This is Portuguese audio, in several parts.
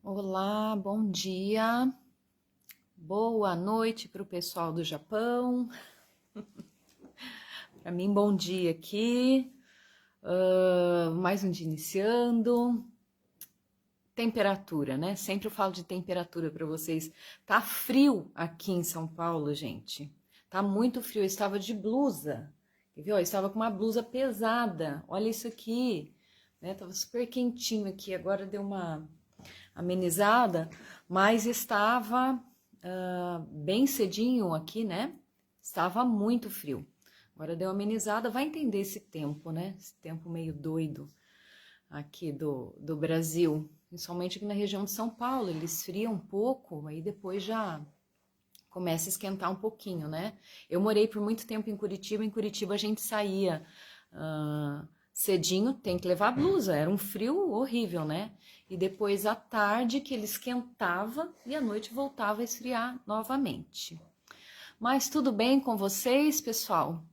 Olá, bom dia, boa noite para o pessoal do Japão. Para mim, bom dia aqui. Mais um dia iniciando. Temperatura, né? Sempre eu falo de temperatura para vocês. Tá frio aqui em São Paulo, gente. Tá muito frio. Eu estava de blusa. Viu? Eu estava com uma blusa pesada. Olha isso aqui, né? Tava super quentinho aqui. Agora deu uma amenizada, mas estava bem cedinho aqui, né? Estava muito frio. Agora deu uma amenizada, vai entender esse tempo, né? Esse tempo meio doido aqui do Brasil, principalmente aqui na região de São Paulo. Ele esfria um pouco, aí depois já começa a esquentar um pouquinho, né? Eu morei por muito tempo em Curitiba a gente saía cedinho, tem que levar blusa, era um frio horrível, né? E depois à tarde que ele esquentava e à noite voltava a esfriar novamente. Mas tudo bem com vocês, pessoal?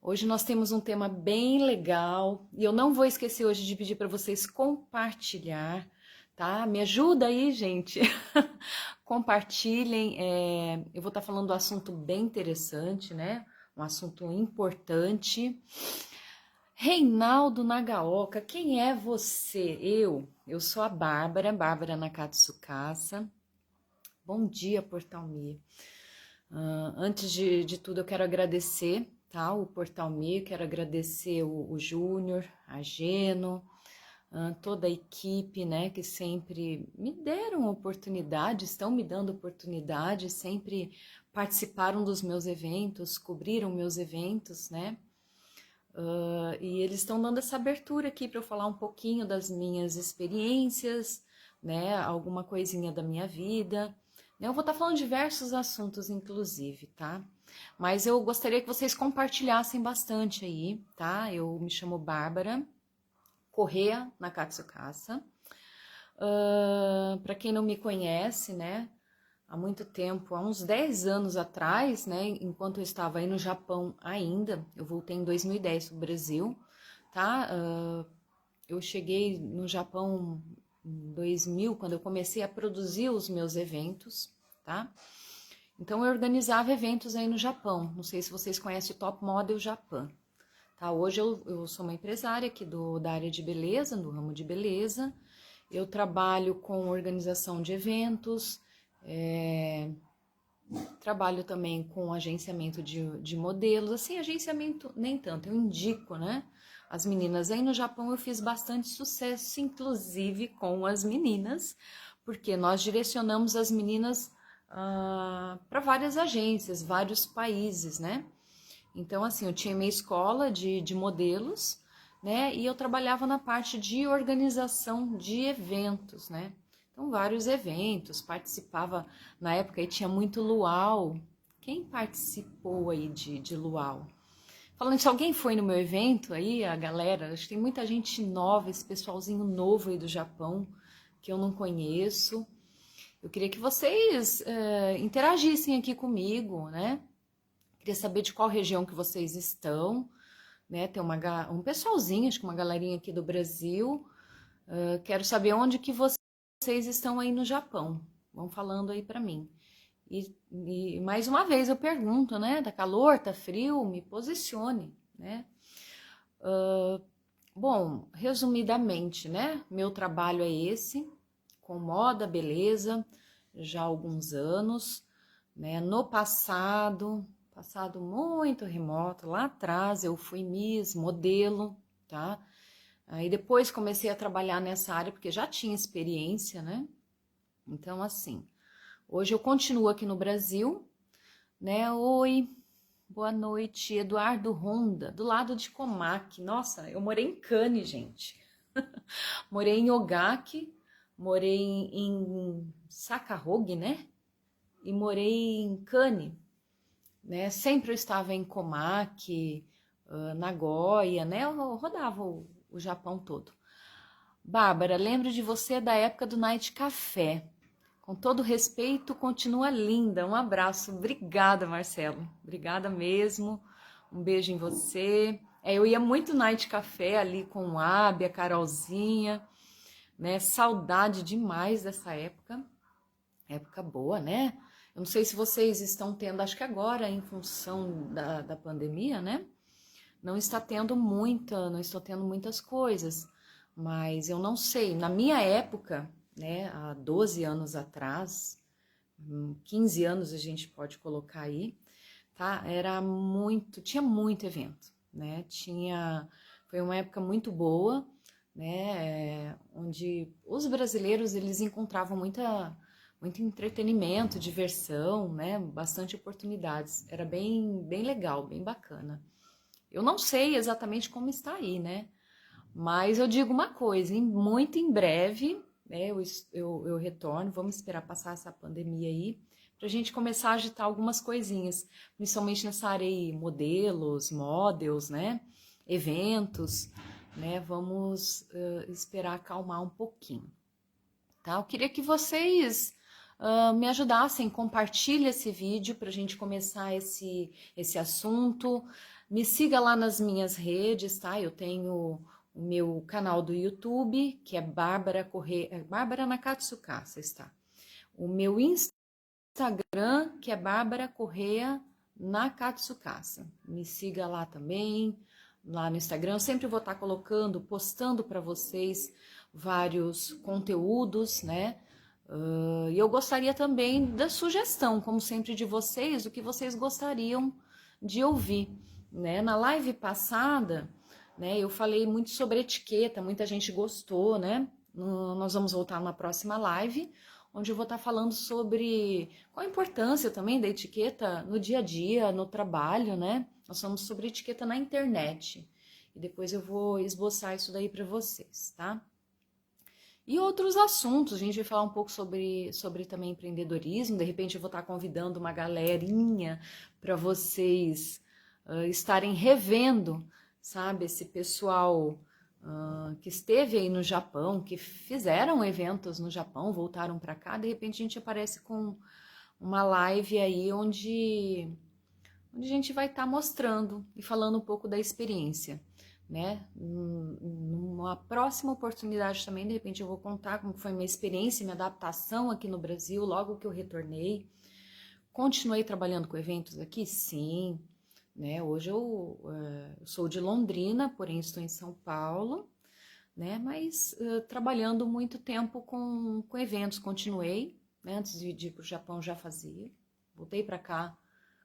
Hoje nós temos um tema bem legal e eu não vou esquecer hoje de pedir para vocês compartilhar, tá? Me ajuda aí, gente. Compartilhem. Eu vou estar falando do assunto bem interessante, né? Um assunto importante. Reinaldo Nagaoka, quem é você? Eu sou a Bárbara Nakatsukasa. Bom dia, Portal Me. Antes de tudo, eu quero agradecer, tá? O Portal Me, quero agradecer o Júnior, a Geno, toda a equipe, né? Que sempre me deram oportunidade, estão me dando oportunidade, sempre participaram dos meus eventos, cobriram meus eventos, né? E eles estão dando essa abertura aqui para eu falar um pouquinho das minhas experiências, né? Alguma coisinha da minha vida. Eu vou estar falando de diversos assuntos, inclusive, tá? Mas eu gostaria que vocês compartilhassem bastante aí, tá? Eu me chamo Bárbara Correa Nakatsukasa. Para quem não me conhece, né? Há muito tempo, há uns 10 anos atrás, né, enquanto eu estava aí no Japão ainda, eu voltei em 2010 para o Brasil, tá? Eu cheguei no Japão em 2000, quando eu comecei a produzir os meus eventos, tá? Então eu organizava eventos aí no Japão, não sei se vocês conhecem o Top Model Japan, tá? Hoje eu sou uma empresária aqui da área de beleza, do ramo de beleza, eu trabalho com organização de eventos, trabalho também com agenciamento de modelos, assim, agenciamento nem tanto, eu indico, né? As meninas aí no Japão eu fiz bastante sucesso, inclusive com as meninas, porque nós direcionamos as meninas para várias agências, vários países, né? Então, assim, eu tinha minha escola de modelos, né? E eu trabalhava na parte de organização de eventos, né? Então, vários eventos, participava, na época aí tinha muito luau. Quem participou aí de luau? Falando se alguém foi no meu evento aí, a galera, acho que tem muita gente nova, esse pessoalzinho novo aí do Japão, que eu não conheço. Eu queria que vocês interagissem aqui comigo, né? Queria saber de qual região que vocês estão, né? Tem um pessoalzinho, acho que uma galerinha aqui do Brasil. Quero saber onde que vocês estão aí no Japão. Vão falando aí para mim. E mais uma vez eu pergunto, né? Tá calor, tá frio? Me posicione, né? Bom, resumidamente, né? Meu trabalho é esse, com moda, beleza, já há alguns anos, né? No passado muito remoto, lá atrás eu fui Miss, modelo, tá? Aí depois comecei a trabalhar nessa área porque já tinha experiência, né? Então, assim, hoje eu continuo aqui no Brasil, né? Oi, boa noite, Eduardo Honda, do lado de Comac. Nossa, eu morei em Cannes, gente. Morei em Ogaki, morei em Sakahogi, né? E morei em Cannes, né? Sempre eu estava em Comac, Nagoya, né? Eu rodava o Japão todo. Bárbara, lembro de você da época do Night Café. Com todo respeito, continua linda. Um abraço. Obrigada, Marcelo. Obrigada mesmo. Um beijo em você. Eu ia muito Night Café ali com o Abi, a Carolzinha. né? Saudade demais dessa época boa, né? Eu não sei se vocês estão tendo, acho que agora, em função da pandemia, né? Não estou tendo muitas coisas, mas eu não sei. Na minha época, né, há 12 anos atrás, 15 anos a gente pode colocar aí, tá? Tinha muito evento, né? Foi uma época muito boa, né? Onde os brasileiros eles encontravam muito entretenimento, diversão, né? Bastante oportunidades. Era bem legal, bem bacana. Eu não sei exatamente como está aí, né? Mas eu digo uma coisa, muito em breve, né, eu retorno, vamos esperar passar essa pandemia aí, para a gente começar a agitar algumas coisinhas, principalmente nessa área aí, modelos, models, né, eventos, né, vamos esperar acalmar um pouquinho, tá? Eu queria que vocês me ajudassem, compartilhem esse vídeo para a gente começar esse assunto, me siga lá nas minhas redes, tá? Eu tenho o meu canal do YouTube, que é Bárbara Correia, Bárbara Nakatsukasa, está. O meu Instagram, que é Bárbara Correia Nakatsukasa. Me siga lá também, lá no Instagram. Eu sempre vou estar postando para vocês vários conteúdos, né? E eu gostaria também da sugestão, como sempre, de vocês, o que vocês gostariam de ouvir, né? Na live passada, né, eu falei muito sobre etiqueta, muita gente gostou, né? Nós vamos voltar na próxima live, onde eu vou estar falando sobre qual a importância também da etiqueta no dia a dia, no trabalho, né? Nós falamos sobre etiqueta na internet. E depois eu vou esboçar isso daí para vocês, tá? E outros assuntos, a gente vai falar um pouco sobre também empreendedorismo, de repente eu vou estar convidando uma galerinha para vocês estarem revendo, sabe, esse pessoal que esteve aí no Japão, que fizeram eventos no Japão, voltaram para cá, de repente a gente aparece com uma live aí onde a gente vai estar mostrando e falando um pouco da experiência, né? Numa próxima oportunidade também, de repente eu vou contar como foi minha experiência, minha adaptação aqui no Brasil, logo que eu retornei. Continuei trabalhando com eventos aqui? Sim, né? Hoje eu sou de Londrina, porém estou em São Paulo, né? Mas trabalhando muito tempo com eventos, continuei, né? Antes de ir para o Japão já fazia, voltei para cá,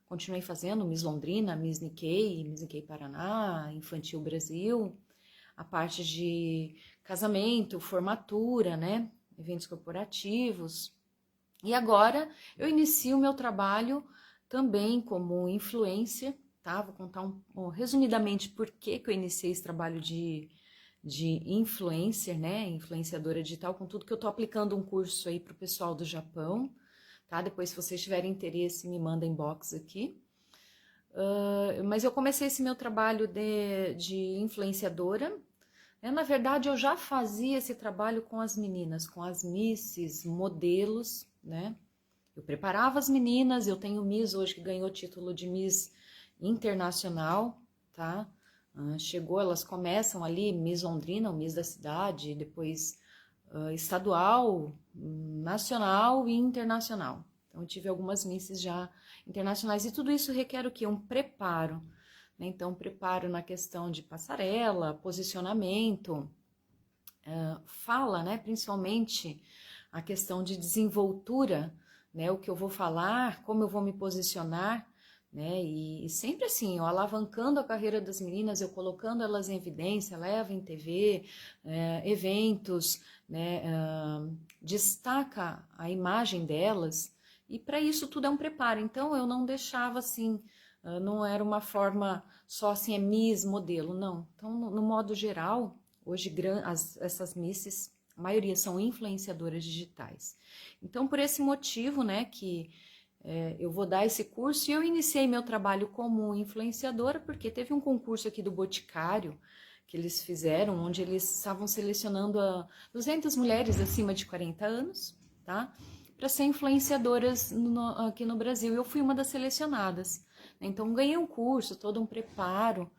continuei fazendo Miss Londrina, Miss Nikkei Paraná, Infantil Brasil, a parte de casamento, formatura, né? Eventos corporativos. E agora eu inicio o meu trabalho também como influencer, tá? Vou contar resumidamente por que eu iniciei esse trabalho de influencer, né? Influenciadora digital, com tudo que eu tô aplicando um curso aí pro pessoal do Japão, tá? Depois, se vocês tiverem interesse, me manda inbox aqui. Mas eu comecei esse meu trabalho de influenciadora. Na verdade, eu já fazia esse trabalho com as meninas, com as misses, modelos, né? Eu preparava as meninas, eu tenho Miss hoje que ganhou o título de Miss Internacional, tá? Chegou, elas começam ali, Miss Londrina, o Miss da cidade, depois estadual, nacional e internacional. Então, eu tive algumas misses já internacionais. E tudo isso requer o quê? Um preparo. Né? Então, preparo na questão de passarela, posicionamento, fala, né? Principalmente a questão de desenvoltura, né? O que eu vou falar, como eu vou me posicionar, né? E sempre assim, eu alavancando a carreira das meninas, eu colocando elas em evidência, levo em TV, eventos, né? Destaca a imagem delas, e para isso tudo é um preparo. Então eu não deixava assim, não era uma forma só assim, é Miss modelo, não. Então, no modo geral, hoje essas misses, a maioria são influenciadoras digitais. Então, por esse motivo, né, que eu vou dar esse curso, e eu iniciei meu trabalho como influenciadora, porque teve um concurso aqui do Boticário, que eles fizeram, onde eles estavam selecionando 200 mulheres acima de 40 anos, tá? Para ser influenciadoras aqui no Brasil. Eu fui uma das selecionadas. Então, ganhei um curso, todo um preparo,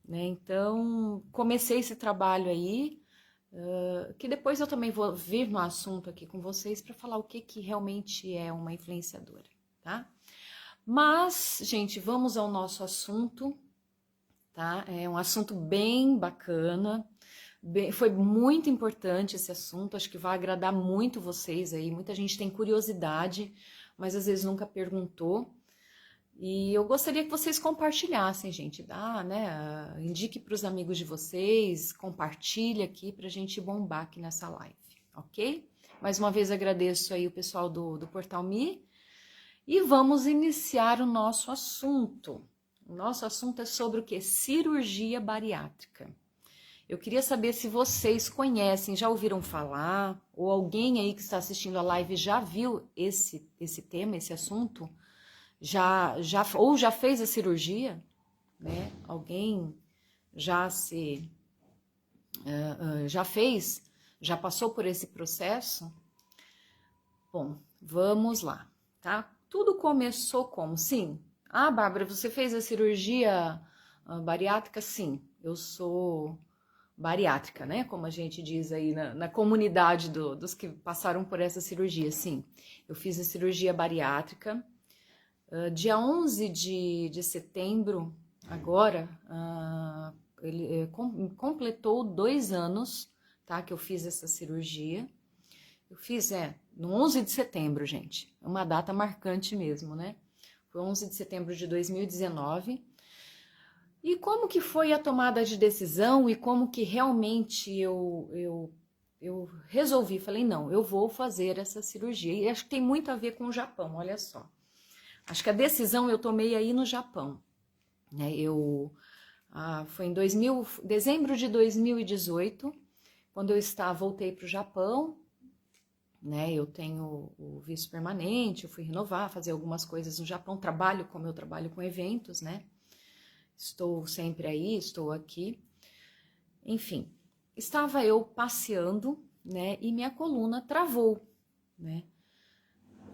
né? Então, comecei esse trabalho aí, que depois eu também vou vir no assunto aqui com vocês para falar o que realmente é uma influenciadora, tá? Mas, gente, vamos ao nosso assunto, tá? É um assunto bem bacana, foi muito importante esse assunto, acho que vai agradar muito vocês aí, muita gente tem curiosidade, mas às vezes nunca perguntou. E eu gostaria que vocês compartilhassem, gente, né? Indique para os amigos de vocês, compartilhe aqui para a gente bombar aqui nessa live, ok? Mais uma vez agradeço aí o pessoal do Portal Me e vamos iniciar o nosso assunto. O nosso assunto é sobre o que? Cirurgia bariátrica. Eu queria saber se vocês conhecem, já ouviram falar, ou alguém aí que está assistindo a live já viu esse tema, esse assunto? Ou já fez a cirurgia, né? Alguém já já fez, já passou por esse processo? Bom, vamos lá, tá? Tudo começou como? Sim. Ah, Bárbara, você fez a cirurgia bariátrica? Sim, eu sou bariátrica, né? Como a gente diz aí na comunidade dos que passaram por essa cirurgia. Sim, eu fiz a cirurgia bariátrica. Dia 11 de setembro, agora, ele completou 2 anos, tá, que eu fiz essa cirurgia. Eu fiz, no 11 de setembro, gente. É uma data marcante mesmo, né? Foi 11 de setembro de 2019. E como que foi a tomada de decisão e como que realmente eu resolvi, falei, não, eu vou fazer essa cirurgia. E acho que tem muito a ver com o Japão, olha só. Acho que a decisão eu tomei aí no Japão, né? Foi em dezembro de 2018, quando eu voltei para o Japão, né? Eu tenho o visto permanente, eu fui renovar, fazer algumas coisas no Japão, como eu trabalho com eventos, né? Estou sempre aí, estou aqui. Enfim, estava eu passeando, né? E minha coluna travou, né?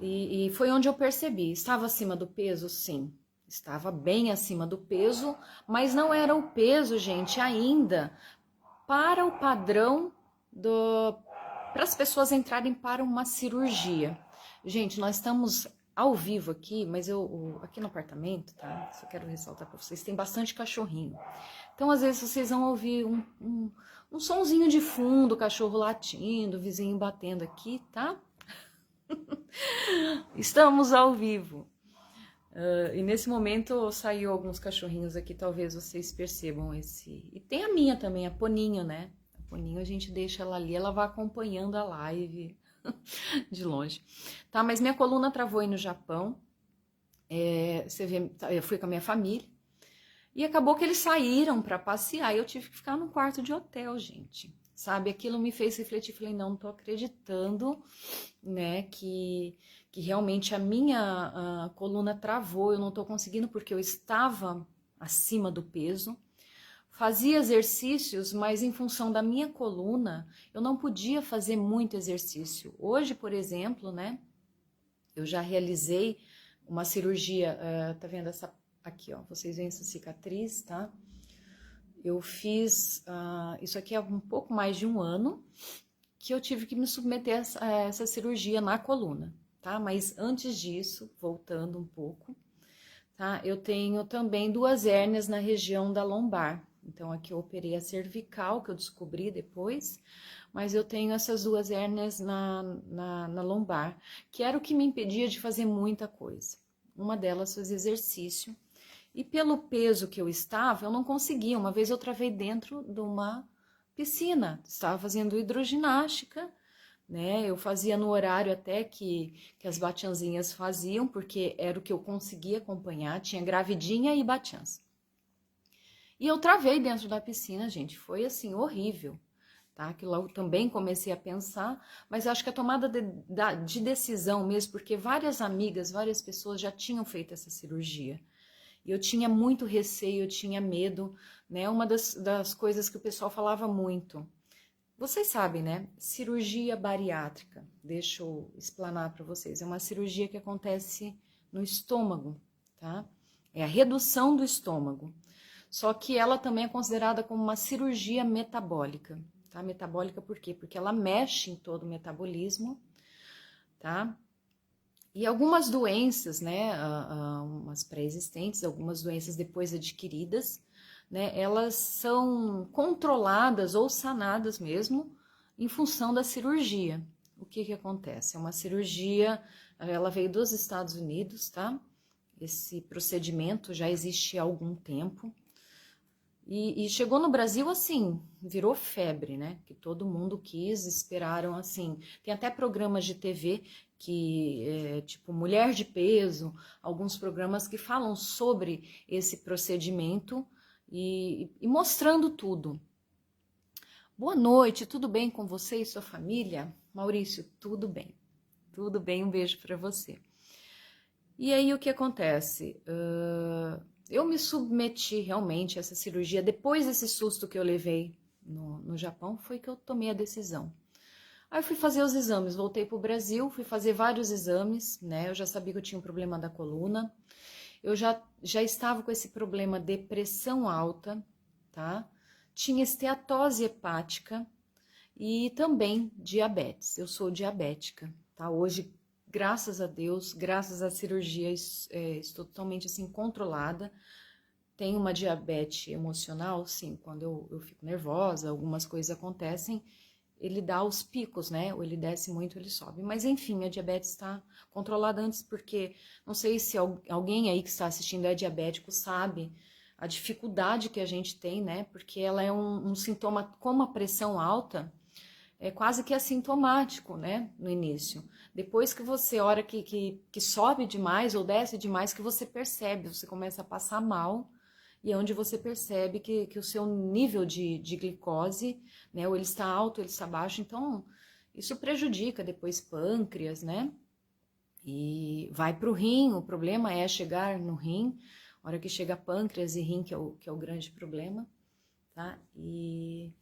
E foi onde eu percebi, estava acima do peso? Sim, estava bem acima do peso, mas não era o peso, gente, ainda para o padrão para as pessoas entrarem para uma cirurgia. Gente, nós estamos ao vivo aqui, mas aqui no apartamento, tá? Só quero ressaltar para vocês, tem bastante cachorrinho. Então, às vezes, vocês vão ouvir um sonzinho de fundo, cachorro latindo, vizinho batendo aqui, tá? Estamos ao vivo. E nesse momento saiu alguns cachorrinhos aqui, talvez vocês percebam esse. E tem a minha também, a Poninho, né? A Poninho a gente deixa ela ali, ela vai acompanhando a live de longe. Tá, mas minha coluna travou aí no Japão. Você vê, eu fui com a minha família. E acabou que eles saíram para passear e eu tive que ficar num quarto de hotel, gente. Sabe, aquilo me fez refletir, falei, não tô acreditando, né, que realmente a minha coluna travou, eu não tô conseguindo porque eu estava acima do peso, fazia exercícios, mas em função da minha coluna, eu não podia fazer muito exercício. Hoje, por exemplo, né, eu já realizei uma cirurgia, tá vendo essa aqui, ó, vocês veem essa cicatriz, tá? Eu fiz, isso aqui há um pouco mais de 1 ano, que eu tive que me submeter a essa cirurgia na coluna, tá? Mas antes disso, voltando um pouco, tá? Eu tenho também 2 hérnias na região da lombar. Então, aqui eu operei a cervical, que eu descobri depois, mas eu tenho essas 2 hérnias na lombar, que era o que me impedia de fazer muita coisa. Uma delas foi exercício. E pelo peso que eu estava, eu não conseguia. Uma vez eu travei dentro de uma piscina, estava fazendo hidroginástica, né? Eu fazia no horário até que as batianzinhas faziam, porque era o que eu conseguia acompanhar, tinha gravidinha e batiãs. E eu travei dentro da piscina, gente, foi assim, horrível, tá? Que logo também comecei a pensar, mas acho que a tomada de decisão mesmo, porque várias amigas, várias pessoas já tinham feito essa cirurgia. E eu tinha muito receio, eu tinha medo, né? Uma das coisas que o pessoal falava muito. Vocês sabem, né? Cirurgia bariátrica, deixa eu explanar para vocês. É uma cirurgia que acontece no estômago, tá? É a redução do estômago. Só que ela também é considerada como uma cirurgia metabólica. tá? Metabólica por quê? Porque ela mexe em todo o metabolismo, tá? E algumas doenças, né, umas pré-existentes, algumas doenças depois adquiridas, né, elas são controladas ou sanadas mesmo em função da cirurgia. O que que acontece? É uma cirurgia, ela veio dos Estados Unidos, tá? Esse procedimento já existe há algum tempo. E chegou no Brasil assim, virou febre, né? Que todo mundo quis, esperaram assim. Tem até programas de TV que, tipo Mulher de Peso, alguns programas que falam sobre esse procedimento e mostrando tudo. Boa noite, tudo bem com você e sua família? Maurício, tudo bem. Tudo bem, um beijo para você. E aí o que acontece? Eu me submeti realmente a essa cirurgia. Depois desse susto que eu levei no Japão, foi que eu tomei a decisão. Aí eu fui fazer os exames, voltei para o Brasil, fui fazer vários exames, né? Eu já sabia que eu tinha um problema da coluna. Eu já estava com esse problema de pressão alta, tá? Tinha esteatose hepática e também diabetes. Eu sou diabética, tá? Hoje, graças a Deus, graças à cirurgia, estou totalmente assim controlada. Tenho uma diabetes emocional, sim, quando eu fico nervosa, algumas coisas acontecem, ele dá os picos, né? Ou ele desce muito, ele sobe. Mas enfim, minha diabetes está controlada antes, porque não sei se alguém aí que está assistindo é diabético sabe a dificuldade que a gente tem, né? Porque ela é um sintoma, como a pressão alta, é quase que assintomático, né, no início. Depois que você, a hora que sobe demais ou desce demais, que você percebe, você começa a passar mal, e é onde você percebe que o seu nível de glicose, né, ou ele está alto, ou ele está baixo, então isso prejudica depois pâncreas, né, e vai para o rim, o problema é chegar no rim, a hora que chega pâncreas e rim, que é o grande problema, tá, e...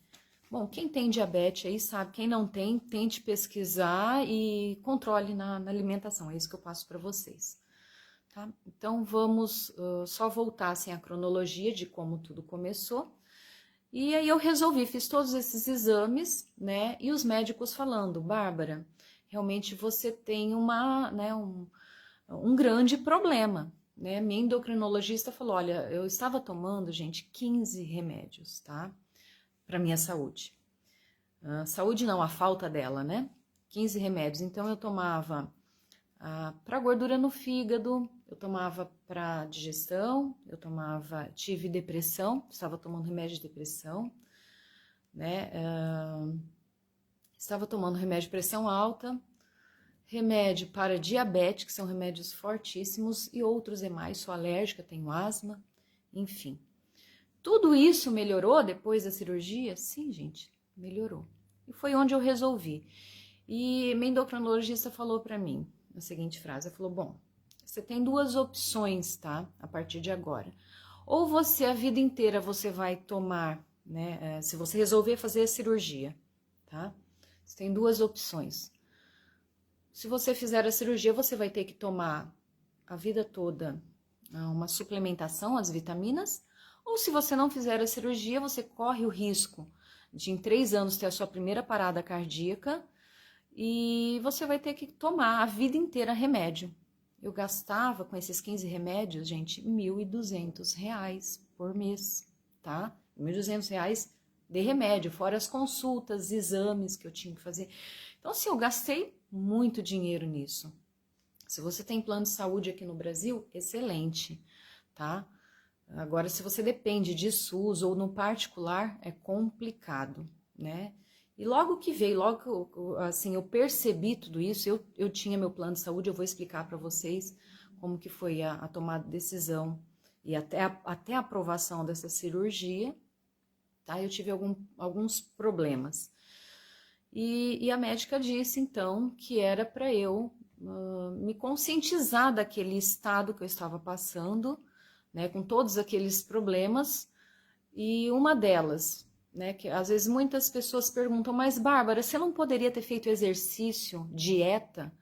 Bom, quem tem diabetes aí sabe, quem não tem, tente pesquisar e controle na alimentação, é isso que eu passo para vocês. Tá? Então vamos só voltar assim, a cronologia de como tudo começou. E aí eu resolvi, fiz todos esses exames, né? E os médicos falando, Bárbara, realmente você tem um grande problema, né? Minha endocrinologista falou, olha, eu estava tomando, gente, 15 remédios, tá? Para minha saúde. Saúde não, a falta dela, né? 15 remédios. Então eu tomava para gordura no fígado, eu tomava para digestão, tive depressão, estava tomando remédio de depressão, né? Estava tomando remédio de pressão alta, remédio para diabetes, que são remédios fortíssimos, e outros demais, sou alérgica, tenho asma, enfim. Tudo isso melhorou depois da cirurgia? Sim, gente, melhorou. E foi onde eu resolvi. E minha endocrinologista falou para mim a seguinte frase, ela falou, bom, você tem duas opções, tá? A partir de agora. Ou você, a vida inteira, você vai tomar, né? Se você resolver fazer a cirurgia, tá? Você tem duas opções. Se você fizer a cirurgia, você vai ter que tomar a vida toda uma suplementação, as vitaminas, ou se você não fizer a cirurgia, você corre o risco de em 3 anos ter a sua primeira parada cardíaca e você vai ter que tomar a vida inteira remédio. Eu gastava com esses 15 remédios, gente, R$ 1.200 por mês, tá? R$ 1.200 de remédio, fora as consultas, exames que eu tinha que fazer. Então, assim, eu gastei muito dinheiro nisso. Se você tem plano de saúde aqui no Brasil, excelente, tá? Agora, se você depende de SUS ou no particular, é complicado, né? E logo que veio, logo assim, eu percebi tudo isso, eu tinha meu plano de saúde, eu vou explicar para vocês como que foi a tomada de decisão e até a aprovação dessa cirurgia, tá? Eu tive alguns problemas. E a médica disse, então, que era para eu me conscientizar daquele estado que eu estava passando, né, com todos aqueles problemas, e uma delas, né, que às vezes muitas pessoas perguntam, mas Bárbara, você não poderia ter feito exercício, dieta?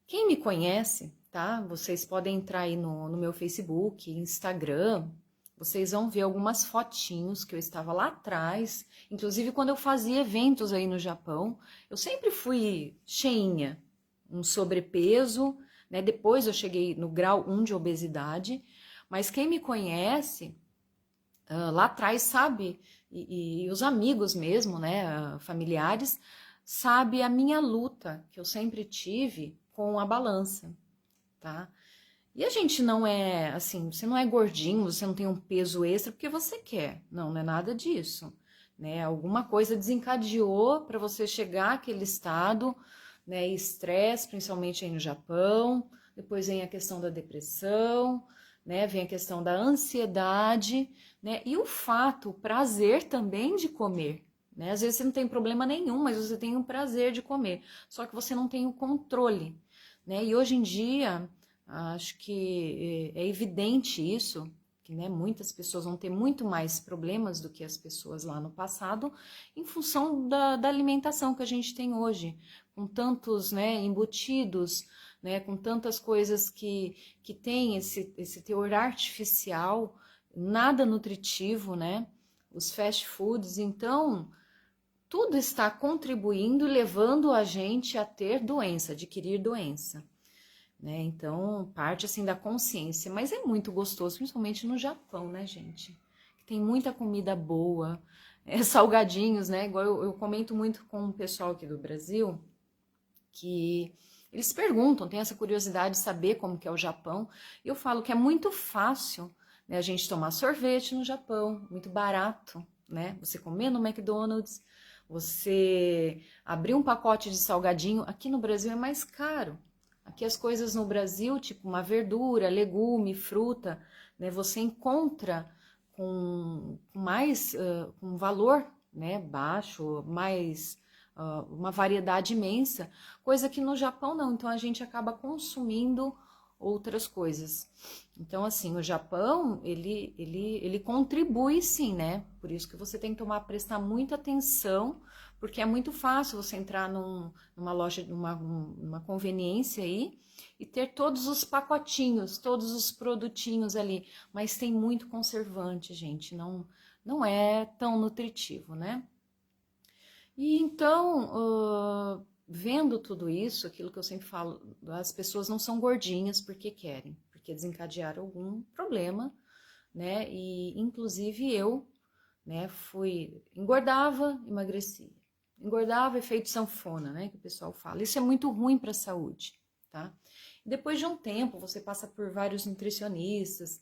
Quem me conhece, tá? Vocês podem entrar aí no meu Facebook, Instagram, vocês vão ver algumas fotinhos que eu estava lá atrás, inclusive quando eu fazia eventos aí no Japão, eu sempre fui cheinha, um sobrepeso, né? Depois eu cheguei no grau 1 de obesidade, mas quem me conhece lá atrás sabe, e os amigos mesmo, né, familiares, sabe a minha luta que eu sempre tive com a balança, tá? E a gente não é assim, você não é gordinho, você não tem um peso extra porque você quer. Não, não é nada disso, né? Alguma coisa desencadeou para você chegar àquele estado, né? Estresse, principalmente aí no Japão. Depois vem a questão da depressão, né? Vem a questão da ansiedade, né? E o fato, o prazer também de comer, né? Às vezes você não tem problema nenhum, mas você tem o prazer de comer. Só que você não tem o controle, né? E hoje em dia acho que é evidente isso, que né, muitas pessoas vão ter muito mais problemas do que as pessoas lá no passado, em função da alimentação que a gente tem hoje, com tantos né, embutidos, né, com tantas coisas que tem esse teor artificial, nada nutritivo, né? Os fast foods, então tudo está contribuindo e levando a gente a ter doença, adquirir doença. Né? Então, parte assim da consciência, mas é muito gostoso, principalmente no Japão, né, gente? Tem muita comida boa, salgadinhos, né? Igual eu comento muito com o pessoal aqui do Brasil, que eles perguntam, tem essa curiosidade de saber como que é o Japão, e eu falo que é muito fácil, né, a gente tomar sorvete no Japão, muito barato, né? Você comer no McDonald's, você abrir um pacote de salgadinho, aqui no Brasil é mais caro. Aqui as coisas no Brasil, tipo uma verdura, legume, fruta, né, você encontra com mais, com valor né, baixo, mais uma variedade imensa, coisa que no Japão não, então a gente acaba consumindo outras coisas. Então, assim, o Japão, ele contribui sim, né? Por isso que você tem que prestar muita atenção, porque é muito fácil você entrar numa loja, numa conveniência aí, e ter todos os pacotinhos, todos os produtinhos ali, mas tem muito conservante, gente, não é tão nutritivo, né? E então, vendo tudo isso, aquilo que eu sempre falo, as pessoas não são gordinhas porque querem, porque desencadearam algum problema, né? E inclusive eu, né, engordava, emagrecia. Engordava, efeito sanfona, né, que o pessoal fala. Isso é muito ruim para a saúde, tá? E depois de um tempo, você passa por vários nutricionistas,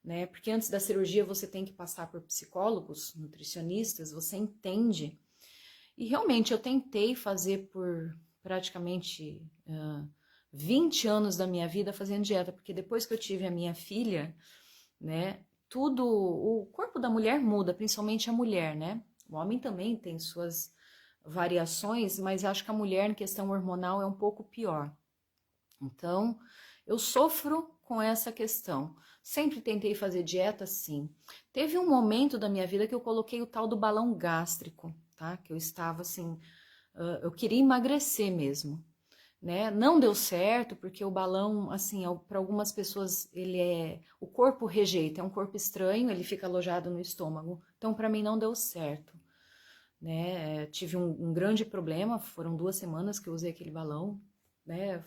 né? Porque antes da cirurgia você tem que passar por psicólogos, nutricionistas, você entende. E realmente eu tentei fazer por praticamente 20 anos da minha vida fazendo dieta, porque depois que eu tive a minha filha, né, o corpo da mulher muda, principalmente a mulher, né? O homem também tem suas variações, mas acho que a mulher em questão hormonal é um pouco pior. Então, eu sofro com essa questão. Sempre tentei fazer dieta, sim. Teve um momento da minha vida que eu coloquei o tal do balão gástrico, tá? Que eu estava assim, eu queria emagrecer mesmo, né? Não deu certo porque o balão, assim, para algumas pessoas o corpo rejeita, é um corpo estranho, ele fica alojado no estômago. Então, para mim não deu certo, né? Tive um grande problema, foram 2 semanas que eu usei aquele balão, né?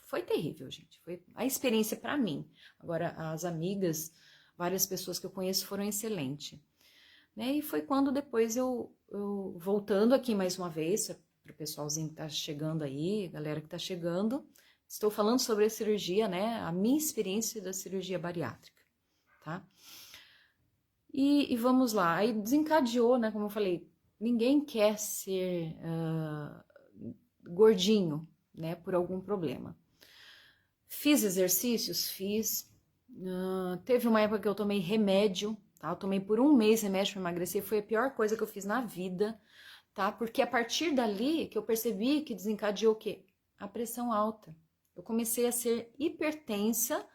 Foi terrível, gente. Foi a experiência para mim. Agora, as amigas, várias pessoas que eu conheço foram excelentes. Né? E foi quando depois eu voltando aqui mais uma vez, para o pessoalzinho que está chegando aí, galera que está chegando, estou falando sobre a cirurgia, né? A minha experiência da cirurgia bariátrica, tá? E vamos lá, aí desencadeou, né? Como eu falei, ninguém quer ser gordinho, né? Por algum problema. Fiz exercícios? Fiz. Teve uma época que eu tomei remédio, tá? Eu tomei por 1 mês remédio para emagrecer, foi a pior coisa que eu fiz na vida, tá? Porque a partir dali que eu percebi que desencadeou o quê? A pressão alta. Eu comecei a ser hipertensa,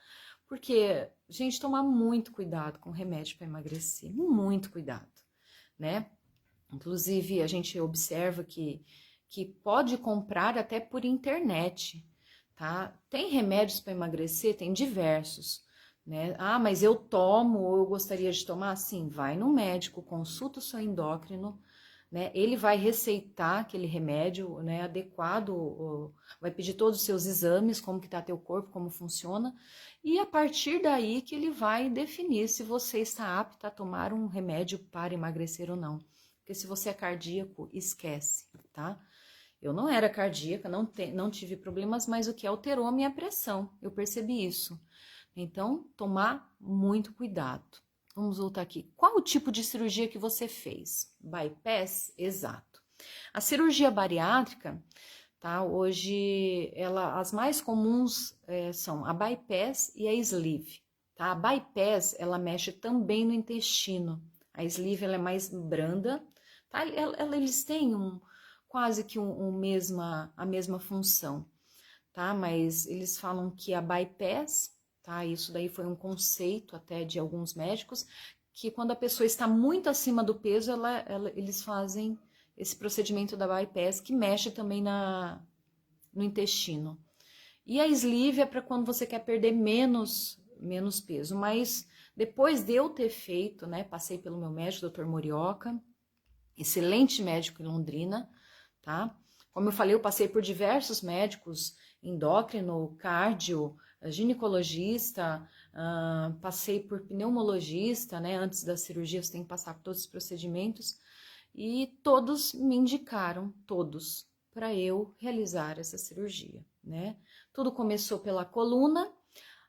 porque, gente, tomar muito cuidado com remédio para emagrecer, muito cuidado, né? Inclusive, a gente observa que pode comprar até por internet, tá? Tem remédios para emagrecer, tem diversos, né? Ah, mas eu tomo ou eu gostaria de tomar? Sim, vai no médico, consulta o seu endócrino, né? Ele vai receitar aquele remédio, né, adequado, vai pedir todos os seus exames, como que tá teu corpo, como funciona, e a partir daí que ele vai definir se você está apta a tomar um remédio para emagrecer ou não. Porque se você é cardíaco, esquece, tá? Eu não era cardíaca, não tive problemas, mas o que alterou a minha pressão, eu percebi isso. Então, tomar muito cuidado. Vamos voltar aqui. Qual o tipo de cirurgia que você fez? Bypass? Exato. A cirurgia bariátrica, tá? Hoje, as mais comuns são a bypass e a sleeve, tá? A bypass, ela mexe também no intestino. A sleeve, ela é mais branda, tá? Eles têm quase que a mesma função, tá? Mas eles falam que a bypass, tá? Isso daí foi um conceito até de alguns médicos, que quando a pessoa está muito acima do peso, eles fazem esse procedimento da bypass, que mexe também no intestino. E a sleeve é para quando você quer perder menos peso, mas depois de eu ter feito, né, passei pelo meu médico, Dr. Morioka, excelente médico em Londrina, tá? Como eu falei, eu passei por diversos médicos, endócrino, cardio, ginecologista, passei por pneumologista, né? Antes da cirurgia você tem que passar por todos os procedimentos e todos me indicaram, todos, para eu realizar essa cirurgia, né? Tudo começou pela coluna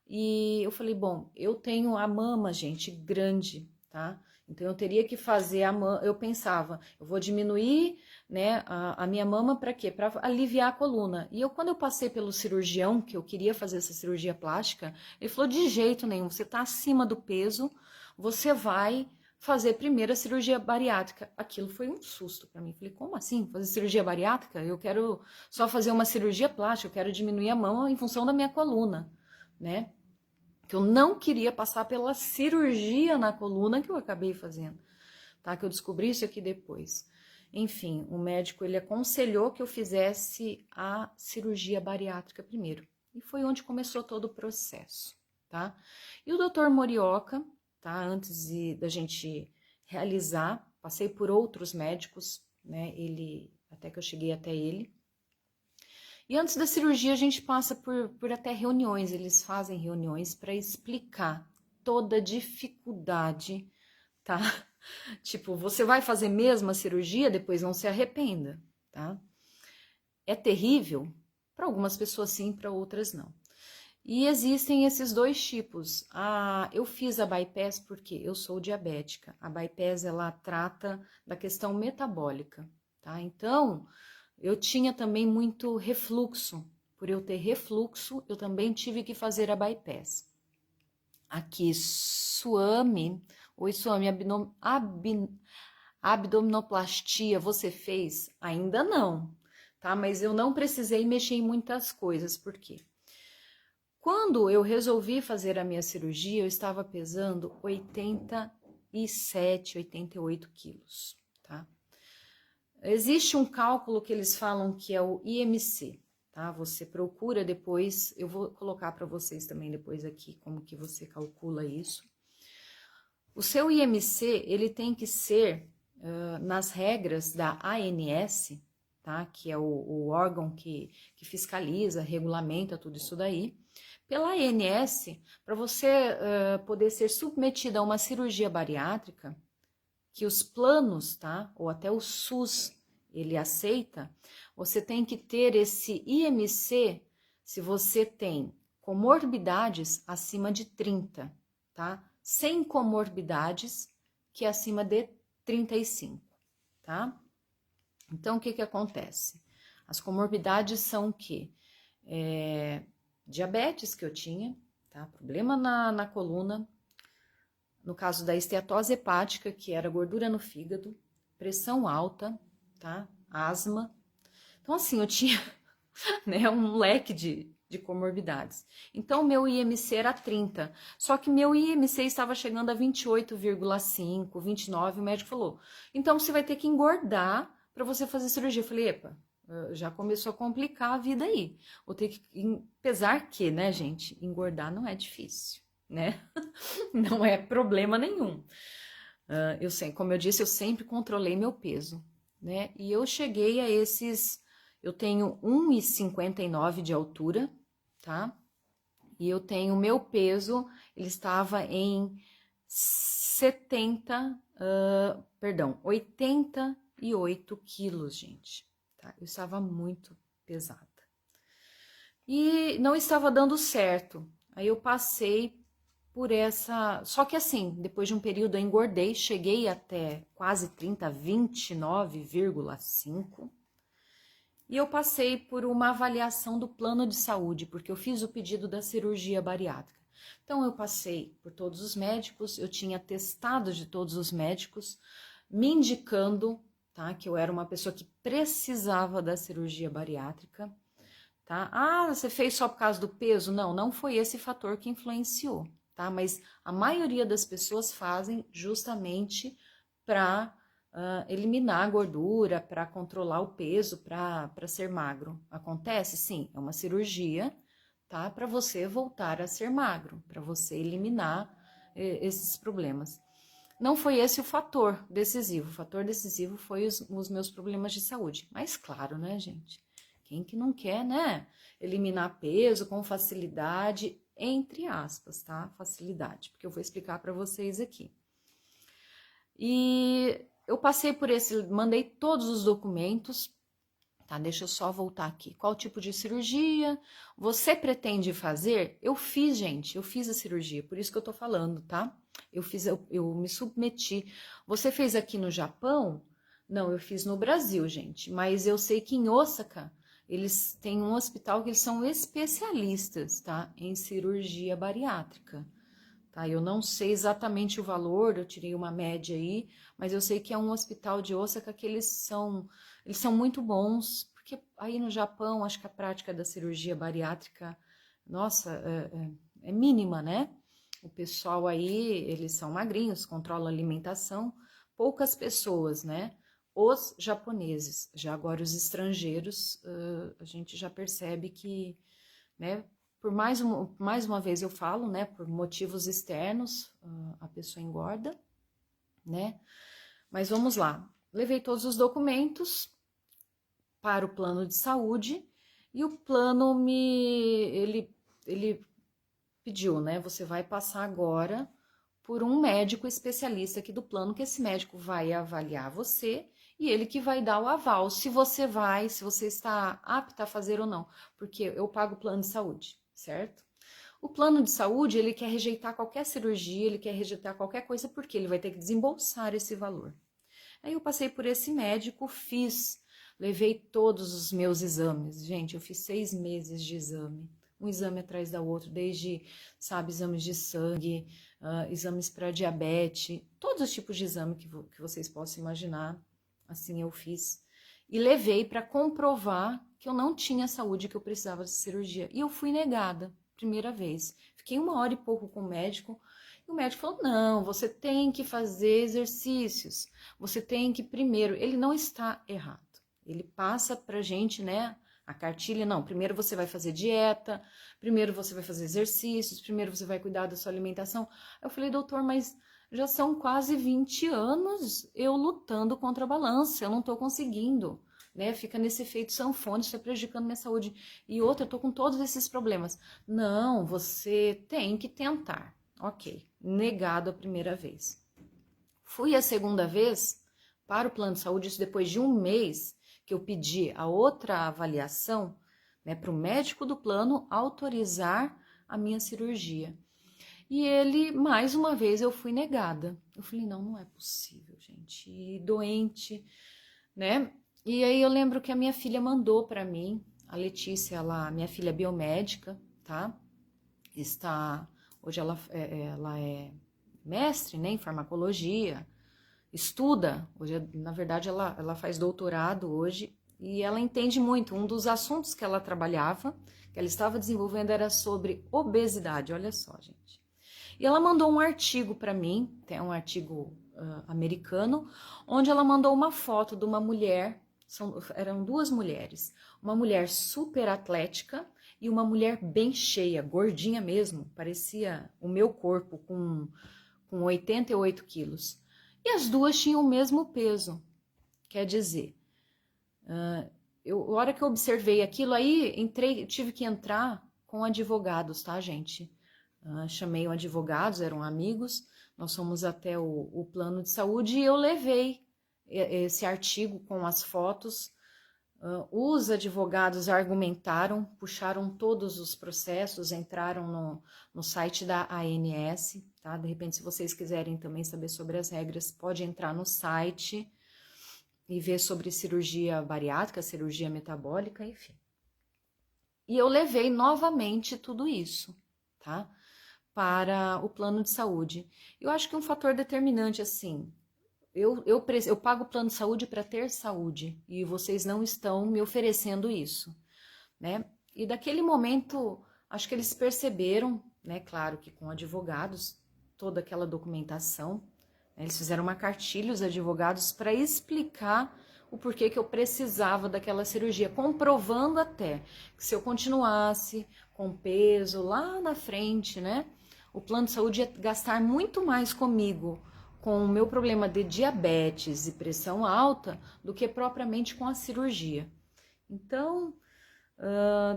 e eu falei, bom, eu tenho a mama, gente, grande, tá? Então eu teria que fazer a mama, eu pensava, eu vou diminuir, né, a minha mama para quê? Para aliviar a coluna. E quando eu passei pelo cirurgião, que eu queria fazer essa cirurgia plástica, ele falou, de jeito nenhum, você tá acima do peso, você vai fazer primeiro a cirurgia bariátrica. Aquilo foi um susto para mim. Falei, como assim? Fazer cirurgia bariátrica? Eu quero só fazer uma cirurgia plástica, eu quero diminuir a mama em função da minha coluna, né? Que eu não queria passar pela cirurgia na coluna que eu acabei fazendo, tá? Que eu descobri isso aqui depois. Enfim, o médico, ele aconselhou que eu fizesse a cirurgia bariátrica primeiro. E foi onde começou todo o processo, tá? E o Dr. Morioka, tá? Antes da gente realizar, passei por outros médicos, né? Até que eu cheguei até ele. E antes da cirurgia a gente passa por até reuniões, eles fazem reuniões para explicar toda a dificuldade, tá? Tipo, você vai fazer mesmo a cirurgia, depois não se arrependa, tá? É terrível? Para algumas pessoas sim, para outras não. E existem esses dois tipos. Eu fiz a bypass porque eu sou diabética. A bypass, ela trata da questão metabólica, tá? Então, eu tinha também muito refluxo. Por eu ter refluxo, eu também tive que fazer a bypass. Aqui, Suame, oi Suame, abdominoplastia você fez? Ainda não, tá? Mas eu não precisei mexer em muitas coisas, por quê? Quando eu resolvi fazer a minha cirurgia, eu estava pesando 87, 88 quilos, tá? Existe um cálculo que eles falam que é o IMC, tá? Você procura depois, eu vou colocar para vocês também depois aqui como que você calcula isso. O seu IMC, ele tem que ser nas regras da ANS, tá? Que é o órgão que fiscaliza, regulamenta tudo isso daí. Pela ANS, para você poder ser submetida a uma cirurgia bariátrica, que os planos, tá? Ou até o SUS, ele aceita, você tem que ter esse IMC se você tem comorbidades acima de 30, tá? Sem comorbidades, que é acima de 35, tá? Então, o que acontece? As comorbidades são o quê? Diabetes que eu tinha, tá? Problema na coluna, no caso da esteatose hepática, que era gordura no fígado, pressão alta, tá? Asma. Então, assim, eu tinha né, um leque de comorbidades. Então, meu IMC era 30, só que meu IMC estava chegando a 28,5, 29, o médico falou, então você vai ter que engordar para você fazer cirurgia. Eu falei, epa, já começou a complicar a vida aí. Vou ter que, apesar que, né, gente, engordar não é difícil, né? Não é problema nenhum. Eu sei, como eu disse, eu sempre controlei meu peso, né? E eu cheguei a esses, eu tenho 1,59 de altura, tá? E eu tenho meu peso, ele estava em 88 quilos, gente. Tá? Eu estava muito pesada. E não estava dando certo. Aí eu passei por essa. Só que assim, depois de um período eu engordei, cheguei até quase 30, 29,5. E eu passei por uma avaliação do plano de saúde, porque eu fiz o pedido da cirurgia bariátrica. Então eu passei por todos os médicos, eu tinha testado de todos os médicos, me indicando, tá, que eu era uma pessoa que precisava da cirurgia bariátrica, tá? Ah, você fez só por causa do peso? Não, não foi esse fator que influenciou, tá? Mas a maioria das pessoas fazem justamente para eliminar a gordura, para controlar o peso, para ser magro. Acontece? Sim, é uma cirurgia, tá? Para você voltar a ser magro, para você eliminar esses problemas. Não foi esse o fator decisivo. O fator decisivo foi os meus problemas de saúde. Mas claro, né, gente? Quem que não quer, né? Eliminar peso com facilidade, entre aspas, tá? Facilidade, porque eu vou explicar para vocês aqui. E eu passei por esse, mandei todos os documentos, tá? Deixa eu só voltar aqui. Qual tipo de cirurgia você pretende fazer? Eu fiz, gente, eu fiz a cirurgia, por isso que eu tô falando, tá? Eu me submeti. Você fez aqui no Japão? Não, eu fiz no Brasil, gente, mas eu sei que em Osaka eles têm um hospital que eles são especialistas, tá? Em cirurgia bariátrica. Tá, eu não sei exatamente o valor, eu tirei uma média aí, mas eu sei que é um hospital de Osaka que eles são muito bons, porque aí no Japão, acho que a prática da cirurgia bariátrica, nossa, é mínima, né? O pessoal aí, eles são magrinhos, controlam a alimentação, poucas pessoas, né? Os japoneses, já agora os estrangeiros, a gente já percebe que, né? Mais uma vez eu falo, né? Por motivos externos, a pessoa engorda, né? Mas vamos lá. Levei todos os documentos para o plano de saúde e o plano ele pediu, né? Você vai passar agora por um médico especialista aqui do plano, que esse médico vai avaliar você e ele que vai dar o aval se você está apta a fazer ou não, porque eu pago o plano de saúde, certo? O plano de saúde, ele quer rejeitar qualquer cirurgia, ele quer rejeitar qualquer coisa, porque ele vai ter que desembolsar esse valor. Aí eu passei por esse médico, levei todos os meus exames. Gente, eu fiz 6 meses de exame, um exame atrás da outra, desde, sabe, exames de sangue, exames para diabetes, todos os tipos de exame que vocês possam imaginar, assim eu fiz. E levei para comprovar que eu não tinha a saúde que eu precisava de cirurgia. E eu fui negada, primeira vez. Fiquei 1 hora e pouco com o médico, e o médico falou, não, você tem que fazer exercícios, você tem que primeiro, ele não está errado. Ele passa pra gente, né, a cartilha, não, primeiro você vai fazer dieta, primeiro você vai fazer exercícios, primeiro você vai cuidar da sua alimentação. Eu falei, doutor, mas já são quase 20 anos eu lutando contra a balança, eu não tô conseguindo, né, fica nesse efeito sanfona, isso tá prejudicando minha saúde. E outra, eu tô com todos esses problemas. Não, você tem que tentar. Ok, negado a primeira vez. Fui a segunda vez para o plano de saúde, isso depois de 1 mês que eu pedi a outra avaliação, né, para o médico do plano autorizar a minha cirurgia. E ele, mais uma vez, eu fui negada. Eu falei, não, não é possível, gente. E doente, né? E aí eu lembro que a minha filha mandou para mim, a Letícia, minha filha é biomédica, tá? Hoje ela é mestre, né, em farmacologia, estuda, hoje, na verdade, ela faz doutorado hoje, e ela entende muito. Um dos assuntos que ela trabalhava, que ela estava desenvolvendo, era sobre obesidade, olha só, gente. E ela mandou um artigo para mim, tem um artigo americano, onde ela mandou uma foto de uma mulher, eram 2 mulheres, uma mulher super atlética e uma mulher bem cheia, gordinha mesmo, parecia o meu corpo com 88 quilos. E as duas tinham o mesmo peso. Quer dizer, a hora que eu observei aquilo, aí tive que entrar com advogados, tá, gente? Chamei um advogado, eram amigos, nós fomos até o plano de saúde e eu levei esse artigo com as fotos. Os advogados argumentaram, puxaram todos os processos, entraram no site da ANS, tá? De repente, se vocês quiserem também saber sobre as regras, pode entrar no site e ver sobre cirurgia bariátrica, cirurgia metabólica, enfim. E eu levei novamente tudo isso, tá? Para o plano de saúde. Eu acho que um fator determinante, assim, eu pago o plano de saúde para ter saúde e vocês não estão me oferecendo isso, né? E daquele momento, acho que eles perceberam, né? Claro que com advogados, toda aquela documentação, né, eles fizeram uma cartilha, os advogados, para explicar o porquê que eu precisava daquela cirurgia, comprovando até que se eu continuasse com peso lá na frente, né? O plano de saúde ia gastar muito mais comigo com o meu problema de diabetes e pressão alta do que propriamente com a cirurgia. Então,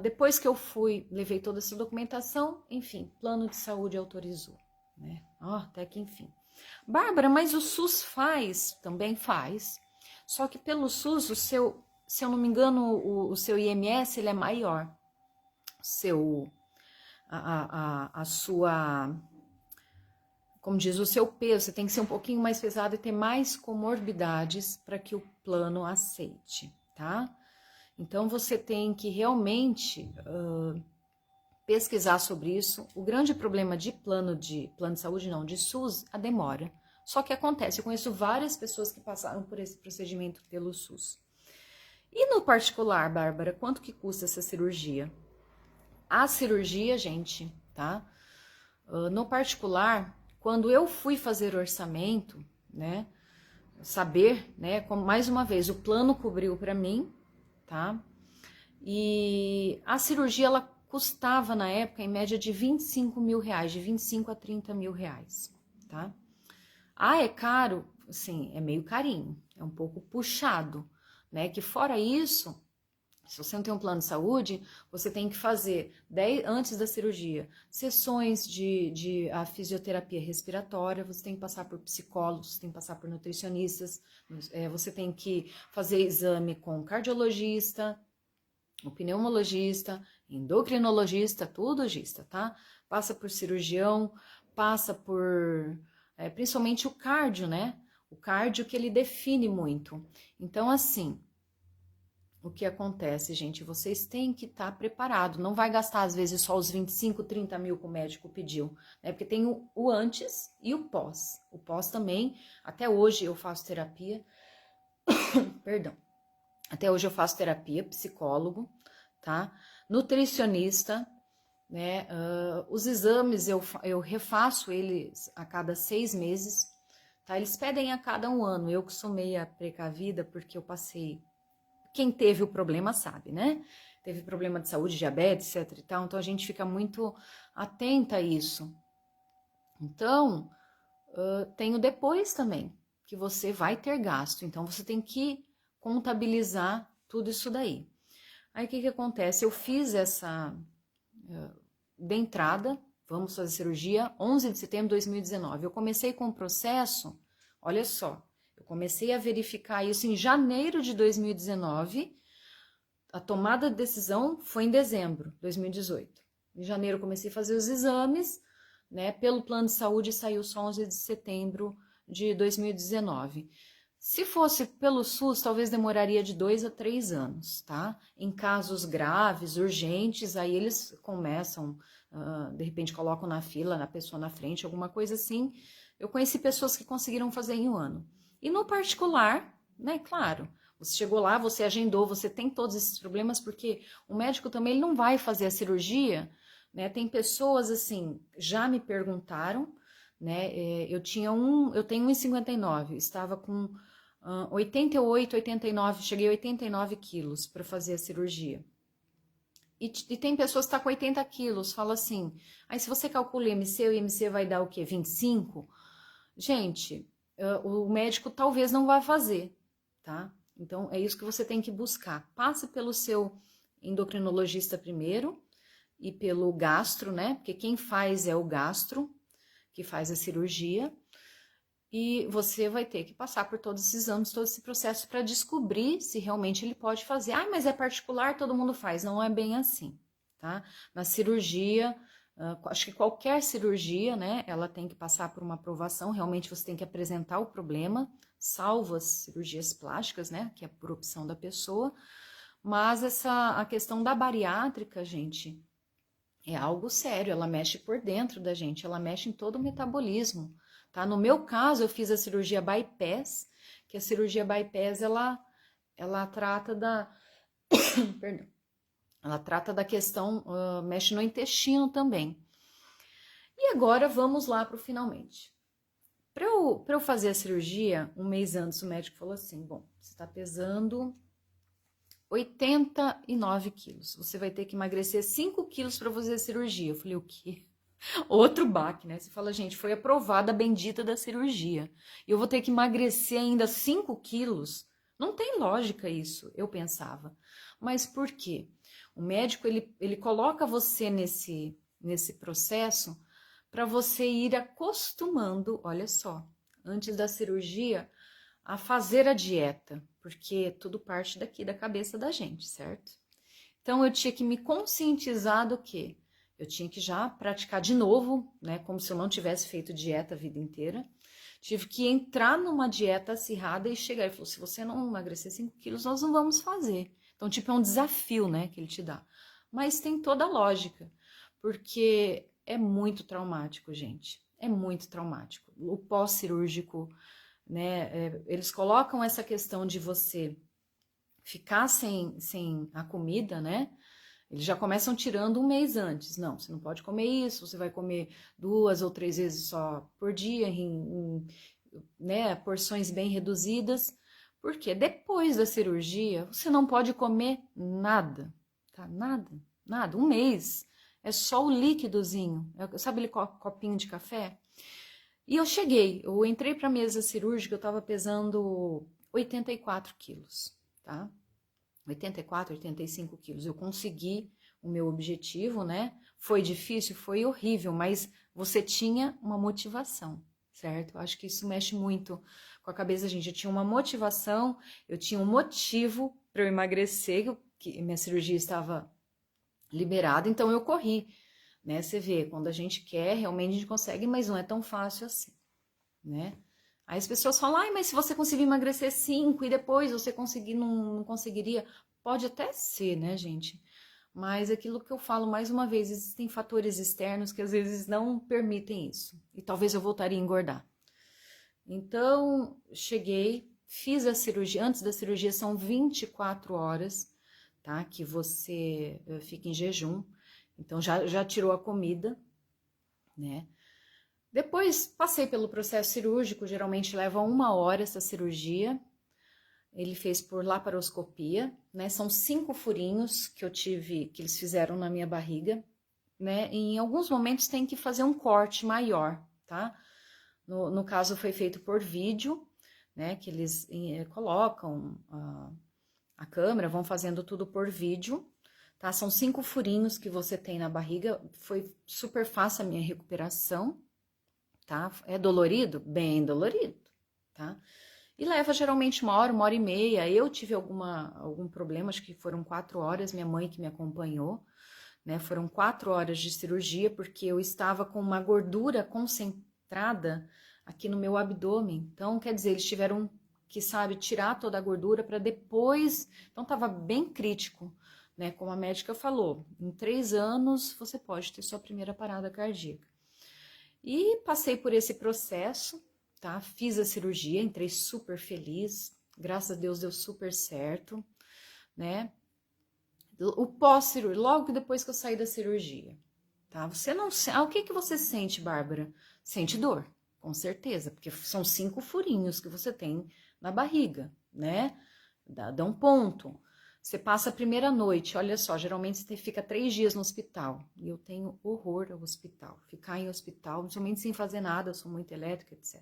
depois que eu levei toda essa documentação, enfim, plano de saúde autorizou, né? Até que enfim. Bárbara, mas o SUS também faz, só que pelo SUS, se eu não me engano, o seu IMS ele é maior, a sua, como diz, o seu peso, você tem que ser um pouquinho mais pesado e ter mais comorbidades para que o plano aceite, tá? Então, você tem que realmente pesquisar sobre isso. O grande problema de plano de saúde, não, de SUS, a demora. Só que acontece, eu conheço várias pessoas que passaram por esse procedimento pelo SUS. E no particular, Bárbara, quanto que custa essa cirurgia? A cirurgia, gente, tá? No particular, quando eu fui fazer orçamento, né, saber, né, como, mais uma vez, o plano cobriu para mim, tá? E a cirurgia, ela custava na época em média de 25 mil reais, de 25 a 30 mil reais, tá? É caro? Sim, é meio carinho, é um pouco puxado, né? Que fora isso, se você não tem um plano de saúde, você tem que fazer, antes da cirurgia, sessões de a fisioterapia respiratória, você tem que passar por psicólogos, você tem que passar por nutricionistas, você tem que fazer exame com cardiologista, o pneumologista, endocrinologista, tudogista, tá? Passa por cirurgião, passa por, principalmente o cardio, né? O cardio que ele define muito. Então, assim, o que acontece, gente? Vocês têm que estar preparados. Não vai gastar, às vezes, só os 25, 30 mil que o médico pediu, né? Porque tem o antes e o pós. O pós também, até hoje eu faço terapia, perdão. Até hoje eu faço terapia, psicólogo, tá? Nutricionista, né? Os exames eu refaço eles a cada 6 meses, tá? Eles pedem a cada 1 ano. Eu que sou meia precavida porque eu passei. Quem teve o problema sabe, né? Teve problema de saúde, diabetes, etc e tal. Então a gente fica muito atenta a isso. Então tem o depois também, que você vai ter gasto. Então você tem que contabilizar tudo isso daí. Aí o que acontece? Eu fiz essa de entrada, vamos fazer cirurgia, 11 de setembro de 2019. Eu comecei com o processo, olha só, eu comecei a verificar isso em janeiro de 2019, a tomada de decisão foi em dezembro de 2018. Em janeiro eu comecei a fazer os exames, né? Pelo plano de saúde saiu só 11 de setembro de 2019. Se fosse pelo SUS, talvez demoraria de 2 a 3 anos, tá? Em casos graves, urgentes, aí eles começam, de repente colocam na fila, na pessoa na frente, alguma coisa assim. Eu conheci pessoas que conseguiram fazer em 1 ano. E no particular, né, claro, você chegou lá, você agendou, você tem todos esses problemas, porque o médico também ele não vai fazer a cirurgia, né? Tem pessoas assim, já me perguntaram, né? Eu tenho 1,59, estava com 88, 89, cheguei a 89 quilos para fazer a cirurgia. E tem pessoas que estão com 80 quilos, fala assim, aí se você calcula o IMC, o IMC vai dar o quê? 25? Gente, o médico talvez não vá fazer, tá? Então, é isso que você tem que buscar. Passe pelo seu endocrinologista primeiro e pelo gastro, né? Porque quem faz é o gastro, que faz a cirurgia. E você vai ter que passar por todos esses anos, todo esse processo para descobrir se realmente ele pode fazer. Ah, mas é particular, todo mundo faz. Não é bem assim, tá? Na cirurgia, acho que qualquer cirurgia, né, ela tem que passar por uma aprovação. Realmente você tem que apresentar o problema, salvo as cirurgias plásticas, né, que é por opção da pessoa. Mas a questão da bariátrica, gente, é algo sério. Ela mexe por dentro da gente, ela mexe em todo o metabolismo. Tá? No meu caso, eu fiz a cirurgia bypass, que a cirurgia bypass, ela trata da... Perdão. Ela trata da questão, mexe no intestino também. E agora, vamos lá para o finalmente. Para eu fazer a cirurgia, um mês antes, o médico falou assim, bom, você está pesando 89 quilos, você vai ter que emagrecer 5 quilos para fazer a cirurgia. Eu falei, o quê? Outro baque, né? Você fala, gente, foi aprovada a bendita da cirurgia. E eu vou ter que emagrecer ainda 5 quilos? Não tem lógica isso, eu pensava. Mas por quê? O médico, ele coloca você nesse processo para você ir acostumando, olha só, antes da cirurgia, a fazer a dieta. Porque tudo parte daqui, da cabeça da gente, certo? Então, eu tinha que me conscientizar do quê? Eu tinha que já praticar de novo, né? Como se eu não tivesse feito dieta a vida inteira. Tive que entrar numa dieta acirrada e chegar. Ele falou, se você não emagrecer 5 quilos, nós não vamos fazer. Então, tipo, é um desafio, né, que ele te dá. Mas tem toda a lógica, porque é muito traumático, gente. É muito traumático. O pós-cirúrgico, né, eles colocam essa questão de você ficar sem a comida, né? Eles já começam tirando um mês antes. Não, você não pode comer isso, você vai comer 2 ou 3 vezes só por dia, né, porções bem reduzidas. Porque depois da cirurgia, você não pode comer nada, tá? Nada, nada. Um mês. É só o líquidozinho. Sabe aquele copinho de café? E eu entrei para a mesa cirúrgica, eu estava pesando 84 quilos, tá? 84, 85 quilos. Eu consegui o meu objetivo, né? Foi difícil, foi horrível, mas você tinha uma motivação, certo? Eu acho que isso mexe muito com a cabeça da gente. Eu tinha uma motivação, eu tinha um motivo para eu emagrecer, que minha cirurgia estava liberada, então eu corri, né? Você vê, quando a gente quer, realmente a gente consegue, mas não é tão fácil assim, né? Aí as pessoas falam, ai, mas se você conseguir emagrecer 5 e depois você conseguir, não conseguiria. Pode até ser, né, gente? Mas aquilo que eu falo mais uma vez, existem fatores externos que às vezes não permitem isso. E talvez eu voltaria a engordar. Então, cheguei, fiz a cirurgia. Antes da cirurgia são 24 horas, tá? Que você fica em jejum. Então, já tirou a comida, né? Depois passei pelo processo cirúrgico, geralmente leva 1 hora essa cirurgia. Ele fez por laparoscopia, né? São 5 furinhos que eu tive, que eles fizeram na minha barriga, né? E em alguns momentos tem que fazer um corte maior, tá? No caso foi feito por vídeo, né? Que eles colocam a câmera, vão fazendo tudo por vídeo, tá? São 5 furinhos que você tem na barriga, foi super fácil a minha recuperação, tá? É dolorido? Bem dolorido, tá? E leva geralmente 1 hora e meia. Eu tive algum problema, acho que foram 4 horas, minha mãe que me acompanhou, né? Foram 4 horas de cirurgia, porque eu estava com uma gordura concentrada aqui no meu abdômen. Então, quer dizer, eles tiveram que, sabe, tirar toda a gordura para depois... Então, estava bem crítico, né? Como a médica falou, em 3 anos você pode ter sua primeira parada cardíaca. E passei por esse processo, tá? Fiz a cirurgia, entrei super feliz, graças a Deus deu super certo, né? O pós-cirurgia, logo depois que eu saí da cirurgia, tá? Você não sente... o que você sente, Bárbara? Sente dor, com certeza, porque são 5 furinhos que você tem na barriga, né? Dá um ponto. Você passa a primeira noite, olha só, geralmente você fica 3 dias no hospital. E eu tenho horror ao hospital. Ficar em hospital, principalmente sem fazer nada, eu sou muito elétrica, etc.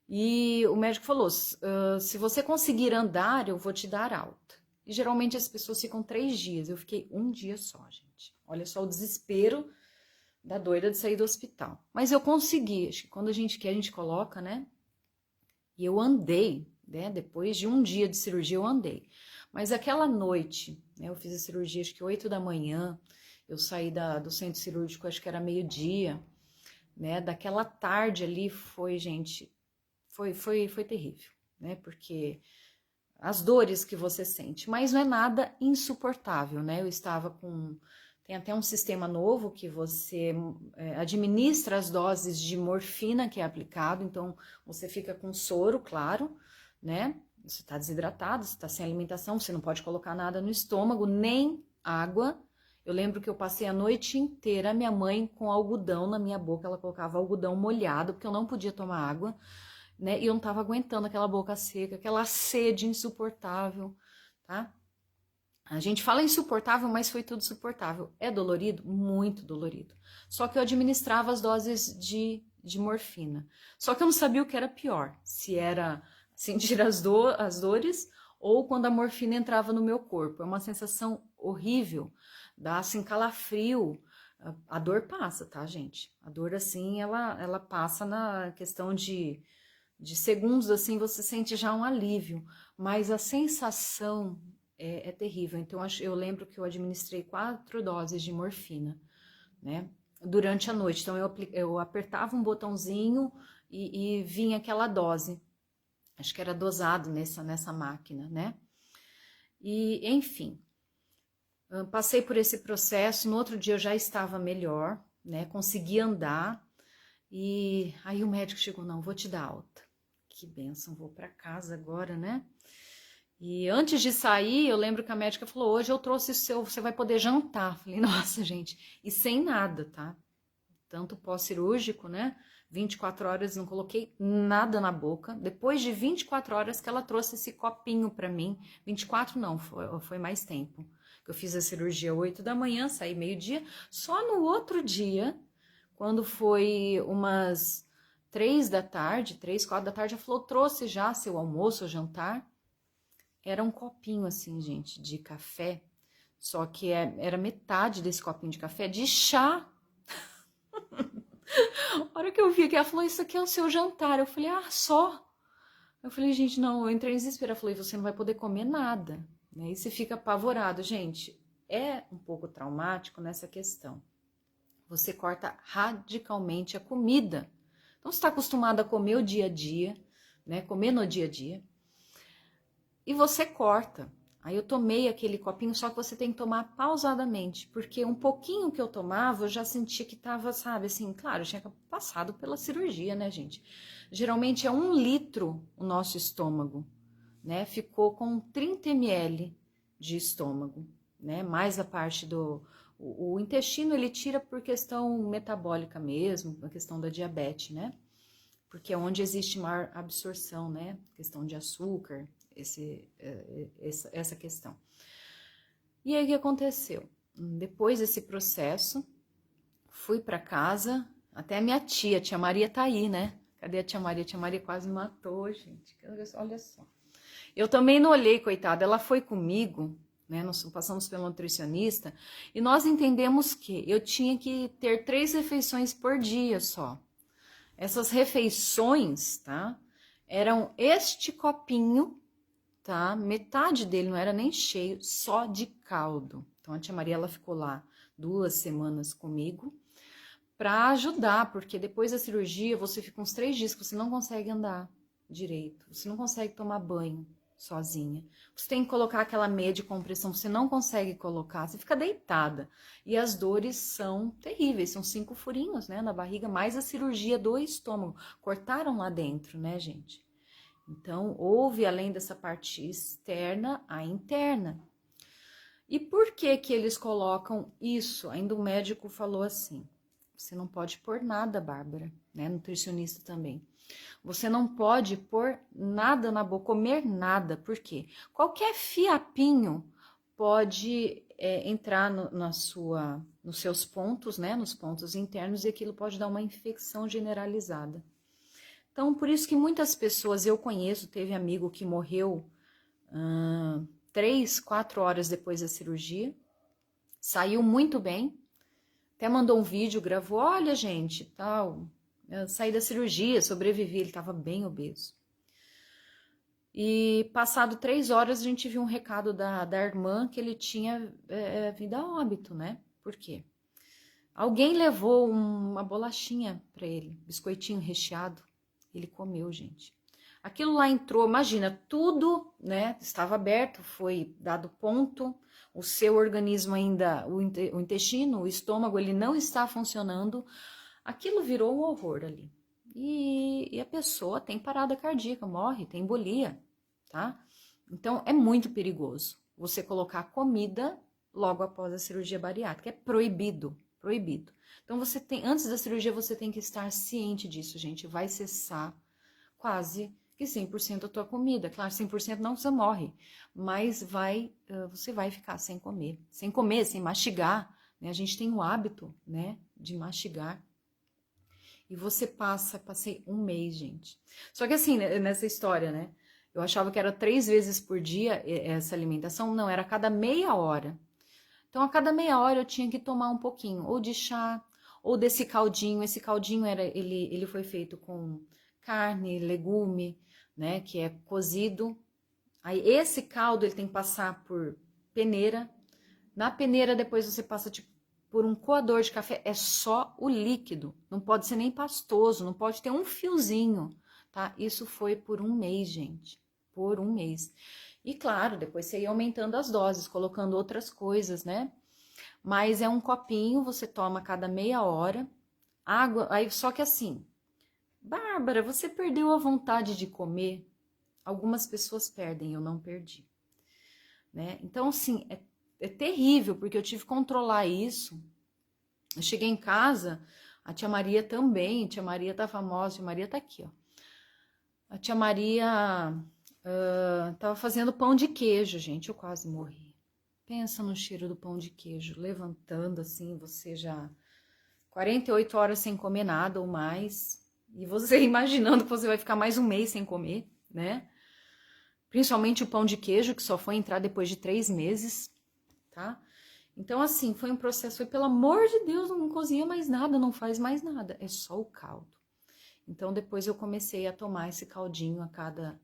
E o médico falou, se você conseguir andar, eu vou te dar alta. E geralmente as pessoas ficam 3 dias, eu fiquei 1 dia só, gente. Olha só o desespero da doida de sair do hospital. Mas eu consegui, acho que quando a gente quer, a gente coloca, né? E eu andei, né? Depois de 1 dia de cirurgia, eu andei. Mas aquela noite, né? Eu fiz a cirurgia, acho que 8 da manhã, eu saí do centro cirúrgico, acho que era meio-dia, né? Daquela tarde ali foi, gente, foi terrível, né? Porque as dores que você sente, mas não é nada insuportável, né? Eu estava com... Tem até um sistema novo que você administra as doses de morfina que é aplicado, então você fica com soro, claro, né? Você está desidratado, você está sem alimentação, você não pode colocar nada no estômago, nem água. Eu lembro que eu passei a noite inteira, minha mãe com algodão na minha boca, ela colocava algodão molhado, porque eu não podia tomar água, né? E eu não estava aguentando aquela boca seca, aquela sede insuportável, tá? A gente fala insuportável, mas foi tudo suportável. É dolorido? Muito dolorido. Só que eu administrava as doses de morfina. Só que eu não sabia o que era pior. Se era sentir as dores ou quando a morfina entrava no meu corpo. É uma sensação horrível. Dá assim calafrio. A dor passa, tá, gente? A dor, assim, ela passa na questão de segundos, assim, você sente já um alívio. Mas a sensação é terrível. Então, eu lembro que eu administrei 4 doses de morfina, né? Durante a noite. Então, eu apertava um botãozinho e vinha aquela dose. Acho que era dosado nessa máquina, né? E, enfim, passei por esse processo. No outro dia eu já estava melhor, né? Consegui andar. E aí o médico chegou, não, vou te dar alta. Que bênção, vou para casa agora, né? E antes de sair, eu lembro que a médica falou, hoje eu trouxe o seu, você vai poder jantar. Falei, nossa, gente, e sem nada, tá? Tanto pós-cirúrgico, né? 24 horas, não coloquei nada na boca. Depois de 24 horas que ela trouxe esse copinho para mim, 24 não, foi mais tempo. Eu fiz a cirurgia 8 da manhã, saí meio-dia. Só no outro dia, quando foi umas 3 da tarde, 3, 4 da tarde, ela falou, trouxe já seu almoço, jantar. Era um copinho assim, gente, de café, só que era metade desse copinho de café de chá. A hora que eu vi que ela falou, isso aqui é o seu jantar. Eu falei, ah, só? Eu falei, gente, não, eu entrei em desespero. Ela falou, você não vai poder comer nada, né? E você fica apavorado. Gente, é um pouco traumático nessa questão. Você corta radicalmente a comida. Então, você está acostumado a comer o dia a dia, né? Comer no dia a dia. E você corta. Aí eu tomei aquele copinho, só que você tem que tomar pausadamente, porque um pouquinho que eu tomava, eu já sentia que tava, sabe, assim, claro, eu tinha passado pela cirurgia, né, gente? Geralmente é 1 litro o nosso estômago, né? Ficou com 30 ml de estômago, né? Mais a parte o intestino ele tira por questão metabólica mesmo, por questão da diabetes, né? Porque é onde existe maior absorção, né? Questão de açúcar, essa questão. E aí o que aconteceu? Depois desse processo, fui para casa, até a minha tia Maria tá aí, né? Cadê a tia Maria? A tia Maria quase me matou, gente. Olha só. Eu também não olhei, coitada, ela foi comigo, né? Nós passamos pelo nutricionista e nós entendemos que eu tinha que ter 3 refeições por dia só. Essas refeições, tá? Eram este copinho, tá? Metade dele não era nem cheio, só de caldo. Então a tia Maria ela ficou lá 2 semanas comigo para ajudar, porque depois da cirurgia você fica uns 3 dias que você não consegue andar direito, você não consegue tomar banho sozinha. Você tem que colocar aquela meia de compressão, você não consegue colocar, você fica deitada. E as dores são terríveis, são 5 furinhos, né, na barriga, mais a cirurgia do estômago. Cortaram lá dentro, né, gente? Então, houve, além dessa parte externa, a interna. E por que que eles colocam isso? Ainda o médico falou assim, Você não pode pôr nada, Bárbara, né? Nutricionista também. Você não pode pôr nada na boca, comer nada. Por quê? Qualquer fiapinho pode entrar nos seus pontos, né? Nos pontos internos, e aquilo pode dar uma infecção generalizada. Então, por isso que muitas pessoas, eu conheço, teve amigo que morreu 3, 4 horas depois da cirurgia, saiu muito bem, até mandou um vídeo, gravou, olha gente, tal, eu saí da cirurgia, sobrevivi, ele estava bem obeso. E passado 3 horas a gente viu um recado da irmã que ele tinha vindo a óbito, né? Por quê? Alguém levou uma bolachinha para ele, biscoitinho recheado, ele comeu, gente. Aquilo lá entrou, imagina, tudo, né? Estava aberto, foi dado ponto, o seu organismo ainda, o intestino, o estômago, ele não está funcionando. Aquilo virou um horror ali. E a pessoa tem parada cardíaca, morre, tem embolia, tá? Então, é muito perigoso você colocar comida logo após a cirurgia bariátrica. É proibido, proibido. Então, antes da cirurgia, você tem que estar ciente disso, gente. Vai cessar quase que 100% a tua comida. Claro, 100% não você morre, mas você vai ficar sem comer, sem mastigar, né? A gente tem o hábito, né, de mastigar. E você passei um mês, gente. Só que assim, nessa história, né? Eu achava que era 3 vezes por dia essa alimentação. Não, era a cada meia hora. Então, a cada meia hora eu tinha que tomar um pouquinho, ou de chá, ou desse caldinho. Esse caldinho, ele foi feito com carne, legume, né? Que é cozido. Aí, esse caldo, ele tem que passar por peneira. Na peneira, depois você passa, tipo, por um coador de café, é só o líquido, não pode ser nem pastoso, não pode ter um fiozinho, tá? Isso foi por um mês, gente, por um mês. E claro, depois você ia aumentando as doses, colocando outras coisas, né? Mas é um copinho, você toma a cada meia hora, água, aí só que assim, Bárbara, você perdeu a vontade de comer? Algumas pessoas perdem, eu não perdi, né? Então, assim, é terrível, porque eu tive que controlar isso. Eu cheguei em casa, a tia Maria também, a tia Maria tá famosa, a tia Maria tá aqui, ó. A tia Maria tava fazendo pão de queijo, gente, eu quase morri. Pensa no cheiro do pão de queijo, levantando assim, você já 48 horas sem comer nada ou mais, e você imaginando que você vai ficar mais um mês sem comer, né? Principalmente o pão de queijo, que só foi entrar depois de 3 meses, tá? Então, assim, foi um processo, foi, pelo amor de Deus, não cozinha mais nada, não faz mais nada, é só o caldo. Então, depois eu comecei a tomar esse caldinho a cada,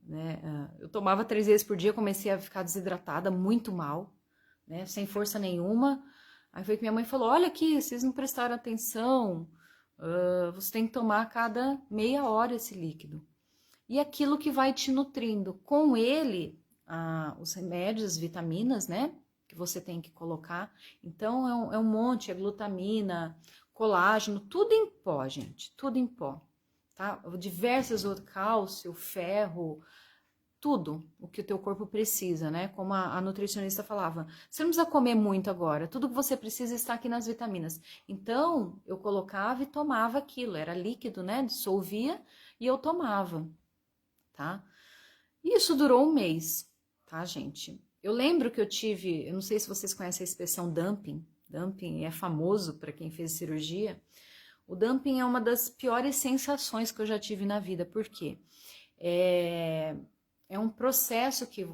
né, eu tomava 3 vezes por dia, comecei a ficar desidratada, muito mal, né, sem força nenhuma. Aí foi que minha mãe falou, olha aqui, vocês não prestaram atenção, você tem que tomar a cada meia hora esse líquido. E aquilo que vai te nutrindo. Com ele, os remédios, as vitaminas, né? Que você tem que colocar. Então, é um monte, é glutamina, colágeno, tudo em pó, gente. Tudo em pó, tá? Diversas outras, cálcio, ferro, tudo o que o teu corpo precisa, né? Como a nutricionista falava, você não precisa comer muito agora, tudo que você precisa está aqui nas vitaminas. Então, eu colocava e tomava aquilo, era líquido, né? Dissolvia e eu tomava. Tá? E isso durou um mês, tá, gente? Eu lembro que eu não sei se vocês conhecem a expressão dumping. Dumping é famoso para quem fez cirurgia. O dumping é uma das piores sensações que eu já tive na vida. Por quê? É um processo que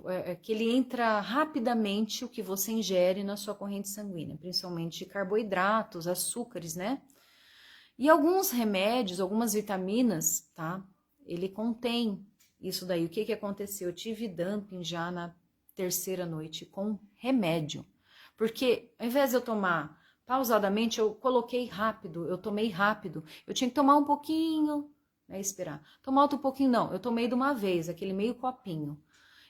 ele entra rapidamente o que você ingere na sua corrente sanguínea, principalmente carboidratos, açúcares, né? E alguns remédios, algumas vitaminas, tá? Ele contém isso daí. O que aconteceu? Eu tive dumping já na 3ª noite com remédio. Porque ao invés de eu tomar pausadamente, eu coloquei rápido, eu tomei rápido. Eu tinha que tomar um pouquinho, né, esperar. Tomar outro pouquinho, não. Eu tomei de uma vez, aquele meio copinho.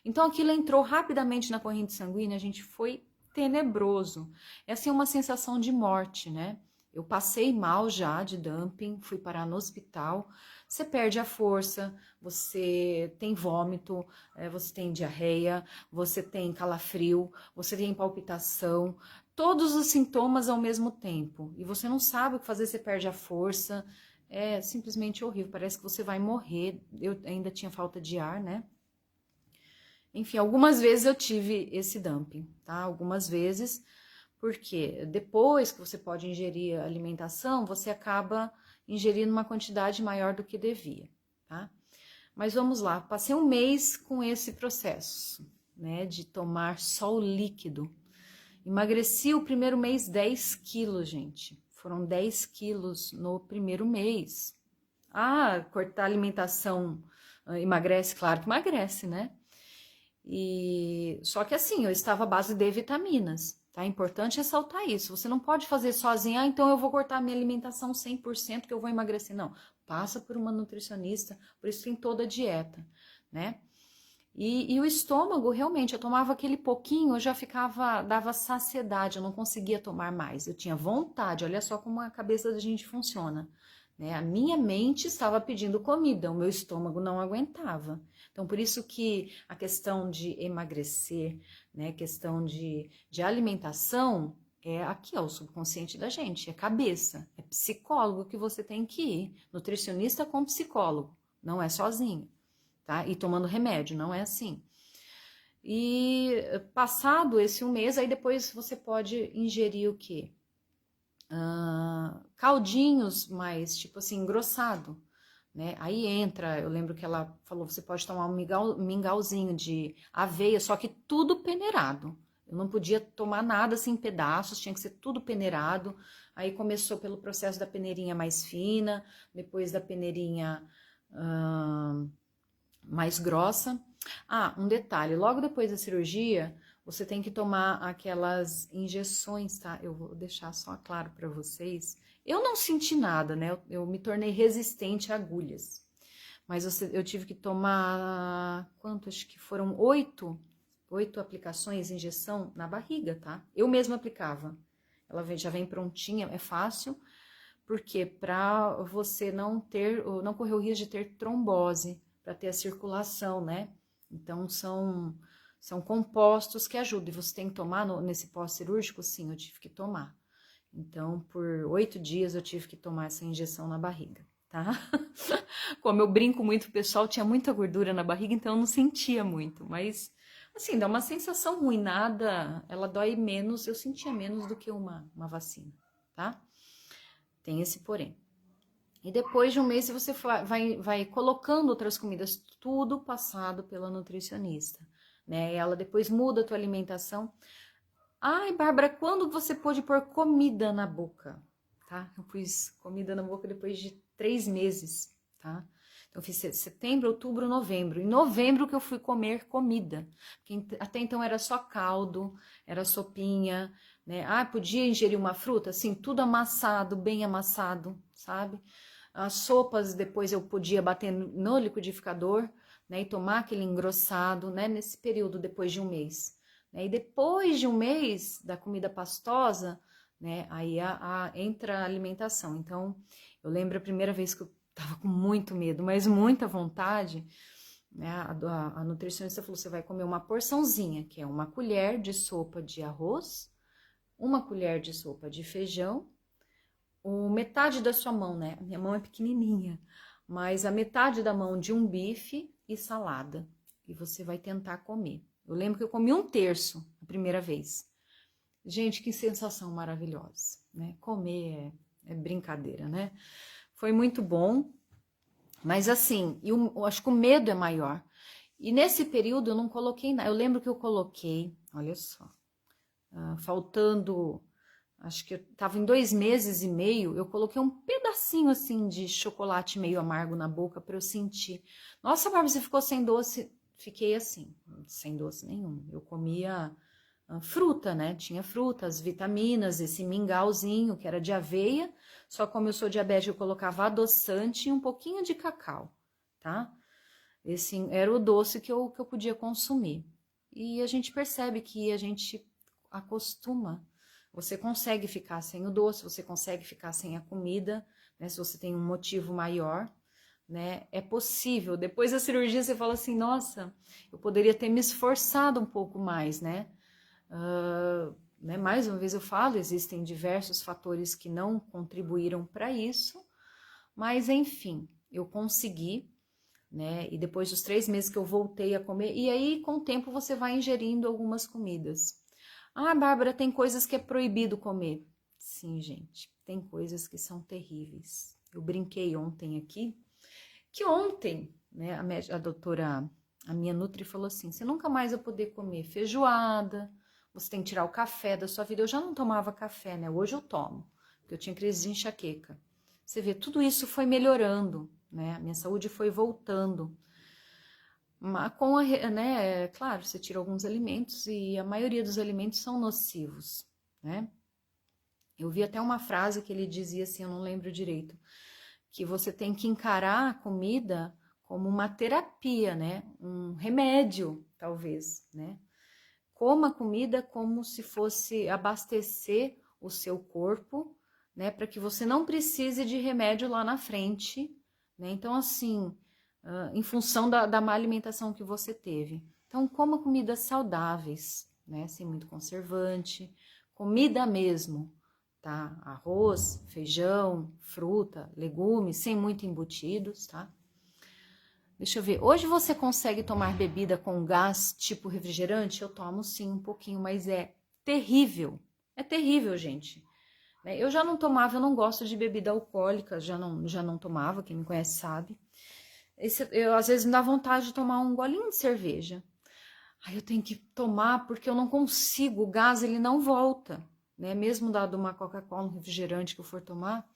Então aquilo entrou rapidamente na corrente sanguínea, a gente foi tenebroso. É assim uma sensação de morte, né? Eu passei mal já de dumping, fui parar no hospital. Você perde a força, você tem vômito, você tem diarreia, você tem calafrio, você tem palpitação. todos os sintomas ao mesmo tempo. E você não sabe o que fazer, você perde a força. É simplesmente horrível, parece que você vai morrer. Eu ainda tinha falta de ar, né? Enfim, algumas vezes eu tive esse dumping, tá? Algumas vezes, porque depois que você pode ingerir a alimentação, você acaba ingerindo uma quantidade maior do que devia, tá? Mas vamos lá, passei um mês com esse processo, né, de tomar só o líquido. Emagreci o primeiro mês 10 quilos, gente. Foram 10 quilos no primeiro mês. Ah, cortar a alimentação emagrece? Claro que emagrece, né? Só que assim, eu estava à base de vitaminas, tá? É importante ressaltar isso. Você não pode fazer sozinha, então eu vou cortar minha alimentação 100% que eu vou emagrecer. Não, passa por uma nutricionista, por isso tem toda a dieta, né? E o estômago, realmente, eu tomava aquele pouquinho, eu já ficava, dava saciedade, eu não conseguia tomar mais. Eu tinha vontade, olha só como a cabeça da gente funciona, né? A minha mente estava pedindo comida, o meu estômago não aguentava. Então, por isso que a questão de emagrecer, né, questão de alimentação, é aqui, ó, o subconsciente da gente, é cabeça, é psicólogo que você tem que ir, nutricionista com psicólogo, não é sozinho. Tá? E tomando remédio, não é assim. E passado esse um mês, aí depois você pode ingerir o quê? Caldinhos mais, tipo assim, engrossado, né? Aí entra, eu lembro que ela falou, você pode tomar um mingauzinho de aveia, só que tudo peneirado. Eu não podia tomar nada assim em pedaços, tinha que ser tudo peneirado. Aí começou pelo processo da peneirinha mais fina, depois da peneirinha mais grossa. Ah, um detalhe, logo depois da cirurgia, você tem que tomar aquelas injeções, tá? Eu vou deixar só claro para vocês. Eu não senti nada, né? Eu me tornei resistente a agulhas. Mas eu tive que tomar, quanto? Acho que foram 8 aplicações, injeção na barriga, tá? Eu mesma aplicava. Ela já vem prontinha, é fácil. Porque para você não correr o risco de ter trombose, para ter a circulação, né? Então são compostos que ajudam. E você tem que tomar nesse pós-cirúrgico? Sim, eu tive que tomar. Então, por 8 dias eu tive que tomar essa injeção na barriga, tá? Como eu brinco muito, o pessoal tinha muita gordura na barriga, então eu não sentia muito. Mas, assim, dá uma sensação ruim, nada. Ela dói menos, eu sentia menos do que uma vacina, tá? Tem esse porém. E depois de um mês você vai colocando outras comidas, tudo passado pela nutricionista, né? Ela depois muda a tua alimentação. Ai, Bárbara, quando você pôde pôr comida na boca? Tá? Eu pus comida na boca depois de 3 meses, tá? Então, eu fiz setembro, outubro, novembro. Em novembro que eu fui comer comida. Porque até então era só caldo, era sopinha, né? Ah, podia ingerir uma fruta? Sim, tudo amassado, bem amassado, sabe? As sopas depois eu podia bater no liquidificador, né? E tomar aquele engrossado, né? Nesse período, depois de um mês. Né? E depois de um mês da comida pastosa, né? Aí entra a alimentação. Então, eu lembro a primeira vez que eu tava com muito medo, mas muita vontade, né? A nutricionista falou, você vai comer uma porçãozinha, que é uma colher de sopa de arroz, uma colher de sopa de feijão, metade da sua mão, né? A minha mão é pequenininha, mas a metade da mão de um bife e salada. E você vai tentar comer. Eu lembro que eu comi 1/3 a primeira vez. Gente, que sensação maravilhosa, né? Comer é brincadeira, né? Foi muito bom, mas assim, eu acho que o medo é maior. E nesse período eu não coloquei nada. Eu lembro que eu coloquei, olha só, faltando, acho que eu tava em 2 meses e meio, eu coloquei um pedacinho assim de chocolate meio amargo na boca para eu sentir. Nossa, Bárbara, você ficou sem doce? Fiquei assim, sem doce nenhum. Eu comia fruta, né? Tinha frutas, vitaminas, esse mingauzinho que era de aveia, só como eu sou diabética, eu colocava adoçante e um pouquinho de cacau, tá? Esse era o doce que eu podia consumir. E a gente percebe que a gente acostuma. Você consegue ficar sem o doce, você consegue ficar sem a comida, né? Se você tem um motivo maior, né? É possível. Depois da cirurgia você fala assim, nossa, eu poderia ter me esforçado um pouco mais, né? né? Mais uma vez eu falo, existem diversos fatores que não contribuíram para isso, mas enfim, eu consegui, né? E depois dos 3 meses que eu voltei a comer, e aí com o tempo você vai ingerindo algumas comidas. Ah, Bárbara, tem coisas que é proibido comer. Sim, gente, tem coisas que são terríveis. Eu brinquei ontem aqui, que ontem, né, a doutora, a minha nutri falou assim, você nunca mais vai poder comer feijoada, você tem que tirar o café da sua vida. Eu já não tomava café, né? Hoje eu tomo, porque eu tinha crise de enxaqueca. Você vê, tudo isso foi melhorando, né? A minha saúde foi voltando. Mas com a, né, claro, você tira alguns alimentos e a maioria dos alimentos são nocivos, né? Eu vi até uma frase que ele dizia assim, eu não lembro direito, que você tem que encarar a comida como uma terapia, né? Um remédio, talvez, né? Coma a comida como se fosse abastecer o seu corpo, né? Para que você não precise de remédio lá na frente, né? Então, assim, em função da má alimentação que você teve. Então, coma comidas saudáveis, né? Sem muito conservante, comida mesmo, tá? Arroz, feijão, fruta, legumes, sem muito embutidos, tá? Deixa eu ver. Hoje você consegue tomar bebida com gás tipo refrigerante? Eu tomo sim, um pouquinho, mas é terrível. É terrível, gente. Eu já não tomava, eu não gosto de bebida alcoólica, já não tomava, quem me conhece sabe. Eu, às vezes me dá vontade de tomar um golinho de cerveja. Aí eu tenho que tomar porque eu não consigo, o gás ele não volta, né? Mesmo dado uma Coca-Cola, um refrigerante que eu for tomar,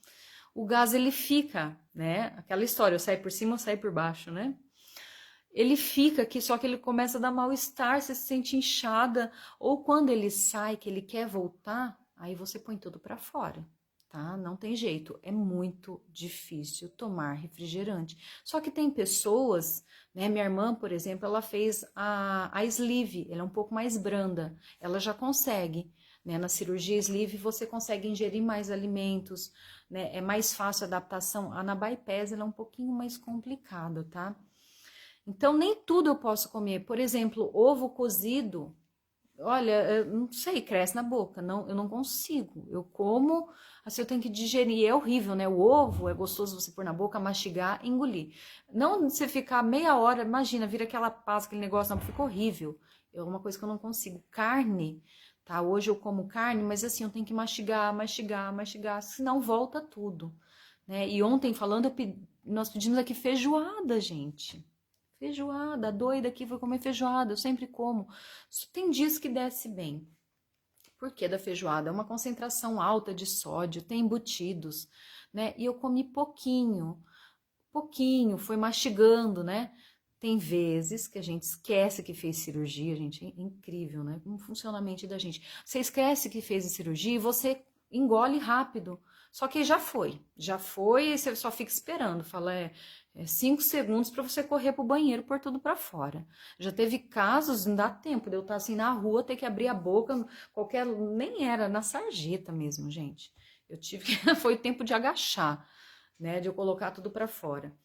o gás ele fica, né? Aquela história, eu saio por cima, eu saio por baixo, né? Ele fica aqui, só que ele começa a dar mal-estar, você se sente inchada, ou quando ele sai, que ele quer voltar, aí você põe tudo para fora, tá? Não tem jeito, é muito difícil tomar refrigerante. Só que tem pessoas, né? Minha irmã, por exemplo, ela fez a sleeve, ela é um pouco mais branda, ela já consegue, né? Na cirurgia sleeve você consegue ingerir mais alimentos, né? É mais fácil a adaptação. A na bypass ela é um pouquinho mais complicada, tá? Então, nem tudo eu posso comer. Por exemplo, ovo cozido, olha, eu não sei, cresce na boca. Não, eu não consigo. Eu como, assim, eu tenho que digerir. É horrível, né? O ovo é gostoso você pôr na boca, mastigar, engolir. Não você ficar meia hora, imagina, vira aquela pasta, aquele negócio, não, fica horrível. É uma coisa que eu não consigo. Carne, tá? Hoje eu como carne, mas assim, eu tenho que mastigar, mastigar, mastigar, senão volta tudo, né? E ontem falando, nós pedimos aqui feijoada, gente. Feijoada, doida aqui, vou comer feijoada, eu sempre como. Tem dias que desce bem. Por que da feijoada? É uma concentração alta de sódio, tem embutidos, né? E eu comi pouquinho, pouquinho, foi mastigando, né? Tem vezes que a gente esquece que fez cirurgia, gente, é incrível, né? Como funciona a mente da gente. Você esquece que fez a cirurgia e você engole rápido. Só que já foi, e você só fica esperando. Fala, 5 segundos para você correr pro banheiro, pôr tudo para fora. Já teve casos, não dá tempo de eu estar assim na rua, ter que abrir a boca, qualquer, nem era na sarjeta mesmo, gente. Eu tive que, foi o tempo de agachar, né, de eu colocar tudo para fora.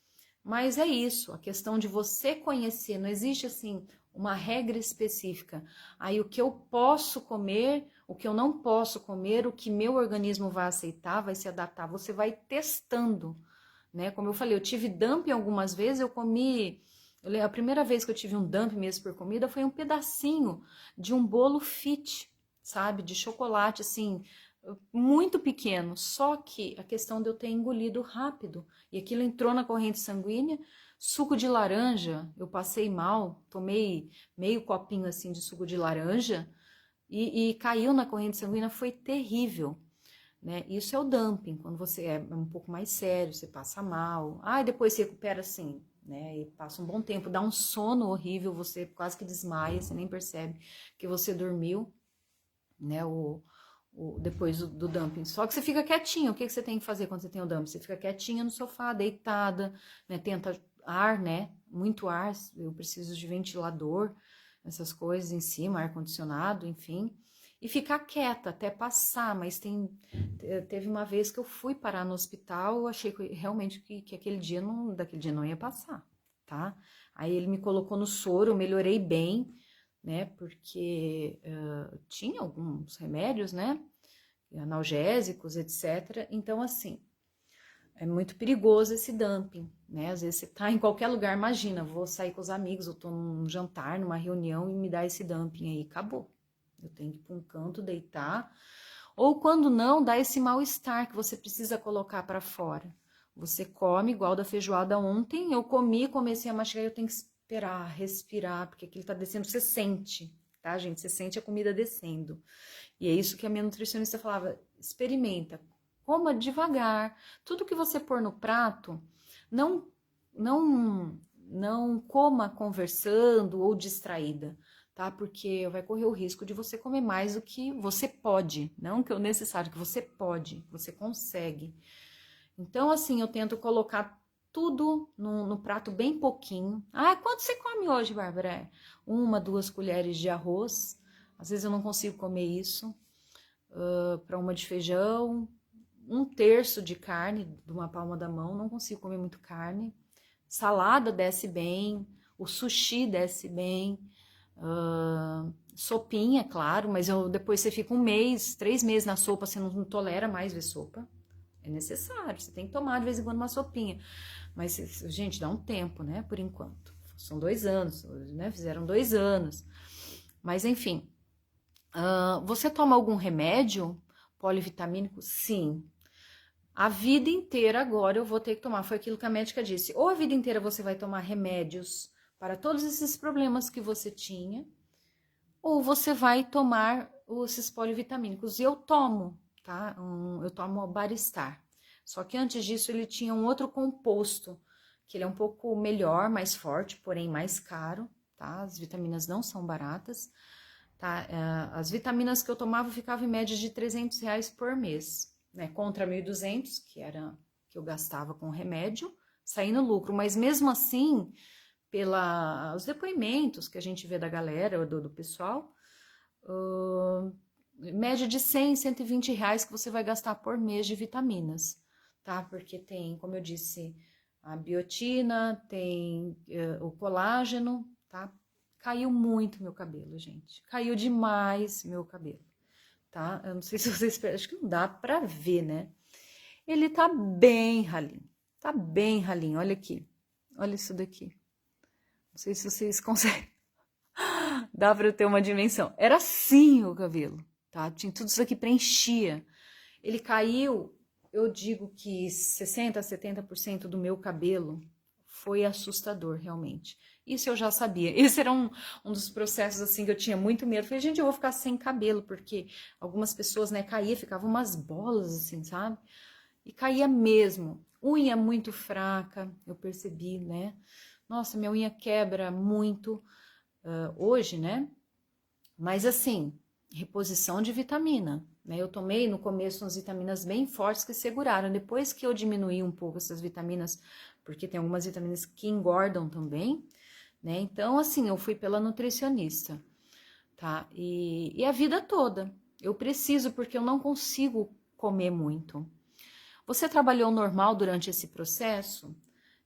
Mas é isso, a questão de você conhecer, não existe assim uma regra específica. Aí o que eu posso comer, o que eu não posso comer, o que meu organismo vai aceitar, vai se adaptar, você vai testando, né? Como eu falei, eu tive dumping algumas vezes, eu comi, a primeira vez que eu tive um dumping mesmo por comida foi um pedacinho de um bolo fit, sabe, de chocolate assim, muito pequeno, só que a questão de eu ter engolido rápido, e aquilo entrou na corrente sanguínea. Suco de laranja, eu passei mal, tomei meio copinho assim de suco de laranja e caiu na corrente sanguínea, foi terrível, né? Isso é o dumping, quando você é um pouco mais sério, você passa mal, depois se recupera assim, né? E passa um bom tempo, dá um sono horrível, você quase que desmaia, você nem percebe que você dormiu, né? Depois do dumping. Só que você fica quietinha. O que você tem que fazer quando você tem o dumping? Você fica quietinha no sofá, deitada, né? Tenta ar, né? Muito ar. Eu preciso de ventilador, essas coisas em cima, ar-condicionado, enfim. E ficar quieta até passar. Mas teve uma vez que eu fui parar no hospital, eu achei que realmente que daquele dia não ia passar, tá? Aí ele me colocou no soro, eu melhorei bem, né? Porque tinha alguns remédios, né? Analgésicos, etc. Então, assim, é muito perigoso esse dumping, né? Às vezes você tá em qualquer lugar, imagina, vou sair com os amigos, eu tô num jantar, numa reunião e me dá esse dumping aí, acabou. Eu tenho que ir para um canto, deitar. Ou quando não, dá esse mal-estar que você precisa colocar para fora. Você come igual da feijoada ontem, eu comi, comecei a mastigar, eu tenho que esperar, respirar, porque aquilo tá descendo, você sente, tá, gente? Você sente a comida descendo. E é isso que a minha nutricionista falava, experimenta, coma devagar. Tudo que você pôr no prato, não não coma conversando ou distraída, tá? Porque vai correr o risco de você comer mais do que você pode, não que é o necessário, que você pode, você consegue. Então, assim, eu tento colocar tudo no prato bem pouquinho. Ah, quanto você come hoje, Bárbara? É 1, 2 colheres de arroz. Às vezes eu não consigo comer isso. Para uma de feijão, 1/3 de carne, de uma palma da mão. Não consigo comer muito carne. Salada desce bem, o sushi desce bem, sopinha, claro, mas depois você fica 1 mês, 3 meses na sopa, você não tolera mais ver sopa. É necessário, você tem que tomar de vez em quando uma sopinha. Mas, gente, dá um tempo, né, por enquanto. São 2 anos, né, fizeram 2 anos. Mas, enfim, você toma algum remédio polivitamínico? Sim. A vida inteira agora eu vou ter que tomar. Foi aquilo que a médica disse. Ou a vida inteira você vai tomar remédios para todos esses problemas que você tinha, ou você vai tomar esses polivitamínicos. E eu tomo, tá? Eu tomo o Baristar. Só que antes disso ele tinha um outro composto, que ele é um pouco melhor, mais forte, porém mais caro, tá? As vitaminas não são baratas, tá? As vitaminas que eu tomava ficavam em média de R$ 300 por mês, né? Contra 1.200, que era que eu gastava com remédio, saindo lucro. Mas mesmo assim, pelos depoimentos que a gente vê da galera, do pessoal, média de R$ 100, R$ 120 que você vai gastar por mês de vitaminas, tá? Porque tem, como eu disse, a biotina, tem o colágeno, tá? Caiu muito meu cabelo, gente. Caiu demais meu cabelo, tá? Eu não sei se vocês... Acho que não dá pra ver, né? Ele tá bem ralinho. Tá bem ralinho, olha aqui. Olha isso daqui. Não sei se vocês conseguem. Dá pra ter uma dimensão. Era assim o cabelo, tá? Tinha tudo isso aqui, preenchia. Ele caiu, eu digo que 60, 70% do meu cabelo. Foi assustador, realmente. Isso eu já sabia. Esse era um dos processos, assim, que eu tinha muito medo. Falei, gente, eu vou ficar sem cabelo, porque algumas pessoas, né, caía, ficavam umas bolas, assim, sabe? E caía mesmo. Unha muito fraca, eu percebi, né? Nossa, minha unha quebra muito hoje, né? Mas assim, reposição de vitamina, né? Eu tomei no começo umas vitaminas bem fortes que seguraram. Depois que eu diminuí um pouco essas vitaminas, porque tem algumas vitaminas que engordam também, né? Então, assim, eu fui pela nutricionista, tá? E a vida toda. Eu preciso, porque eu não consigo comer muito. Você trabalhou normal durante esse processo?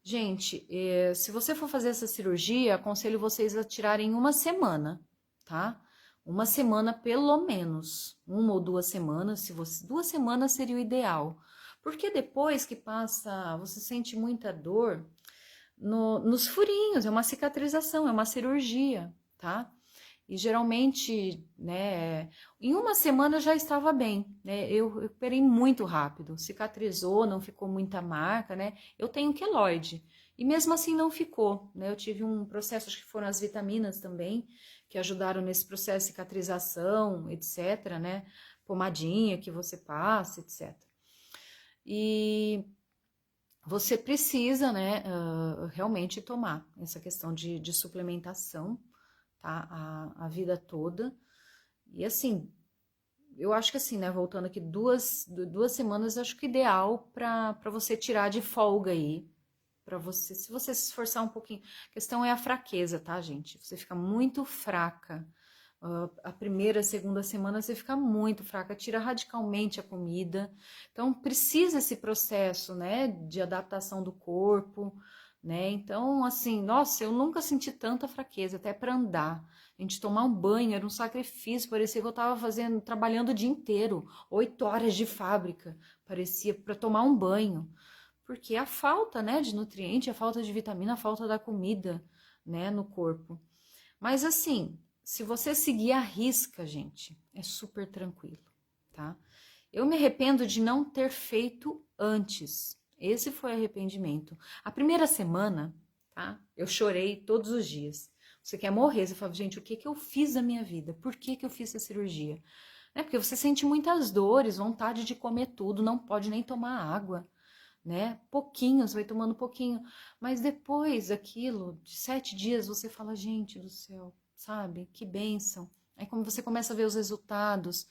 Gente, se você for fazer essa cirurgia, aconselho vocês a tirarem 1 semana, tá? 1 semana pelo menos, 1 ou 2 semanas, se você 2 semanas seria o ideal, porque depois que passa, você sente muita dor nos furinhos, é uma cicatrização, é uma cirurgia, tá? E geralmente, né, em 1 semana já estava bem, né? Eu recuperei muito rápido, cicatrizou, não ficou muita marca, né? Eu tenho queloide e mesmo assim não ficou, né? Eu tive um processo, acho que foram as vitaminas também, que ajudaram nesse processo de cicatrização, etc, né? Pomadinha que você passa, etc. E você precisa, né, realmente tomar essa questão de suplementação, tá? A vida toda. E assim, eu acho que assim, né? Voltando aqui, 2 semanas, acho que ideal para você tirar de folga aí. Para você, se você se esforçar um pouquinho. A questão é a fraqueza, tá, gente? Você fica muito fraca. A primeira, a segunda semana você fica muito fraca, tira radicalmente a comida. Então, precisa esse processo, né, de adaptação do corpo, né? Então, assim, nossa, eu nunca senti tanta fraqueza, até para andar. A gente tomar um banho era um sacrifício, parecia que eu estava fazendo, trabalhando o dia inteiro, 8 horas de fábrica, parecia para tomar um banho, porque a falta, né, de nutriente, a falta de vitamina, a falta da comida, né, no corpo. Mas assim, se você seguir a risca, gente, é super tranquilo, tá? Eu me arrependo de não ter feito antes. Esse foi arrependimento. A primeira semana, tá? Eu chorei todos os dias. Você quer morrer, você fala, gente, o que que eu fiz da minha vida? Por que que eu fiz essa cirurgia? Né? Porque você sente muitas dores, vontade de comer tudo, não pode nem tomar água, né? Pouquinho, você vai tomando pouquinho. Mas depois daquilo, de 7 dias, você fala, gente do céu, sabe? Que bênção. Aí como você começa a ver os resultados.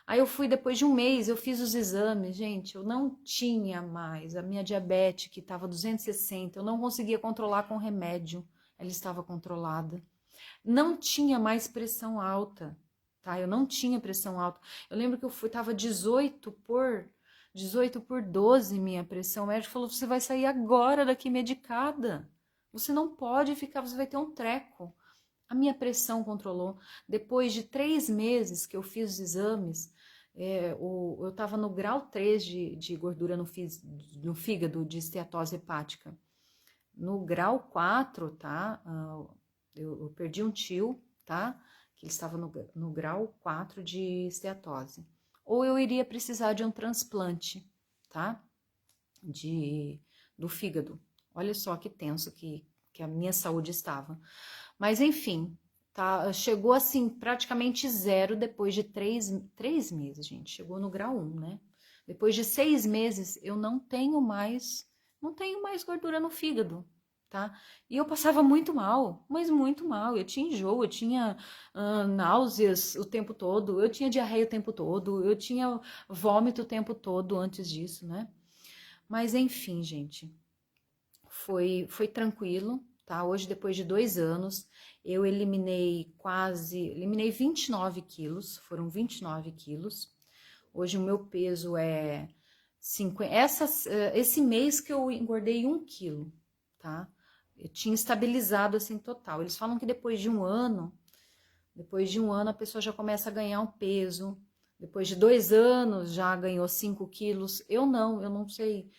Aí eu fui depois de um mês, eu fiz os exames, gente, eu não tinha mais a minha diabetes, que estava 260, eu não conseguia controlar com remédio, ela estava controlada. Não tinha mais pressão alta, tá? Eu não tinha pressão alta. Eu lembro que eu fui, tava 18 por 12 minha pressão. O médico falou: você vai sair agora daqui medicada. Você não pode ficar, você vai ter um treco. A minha pressão controlou. Depois de 3 meses que eu fiz os exames, eu estava no grau 3 de gordura no fígado, de esteatose hepática. No grau 4, tá? Eu perdi um tio, tá? Que ele estava no grau 4 de esteatose. Ou eu iria precisar de um transplante, tá? Do fígado. Olha só que tenso que a minha saúde estava. Mas enfim, tá? Chegou assim, praticamente zero depois de 3 meses, gente. Chegou no grau 1, né? Depois de 6 meses, eu não tenho mais gordura no fígado, tá? E eu passava muito mal, mas muito mal. Eu tinha enjoo, eu tinha náuseas o tempo todo, eu tinha diarreia o tempo todo, eu tinha vômito o tempo todo antes disso, né? Mas enfim, gente, foi tranquilo, tá? Hoje, depois de 2 anos, eu eliminei 29 quilos, foram 29 quilos. Hoje o meu peso é 50. Esse mês que eu engordei 1 quilo, tá? Eu tinha estabilizado assim total. Eles falam que depois de um ano a pessoa já começa a ganhar um peso. Depois de 2 anos já ganhou 5 quilos. Eu não sei.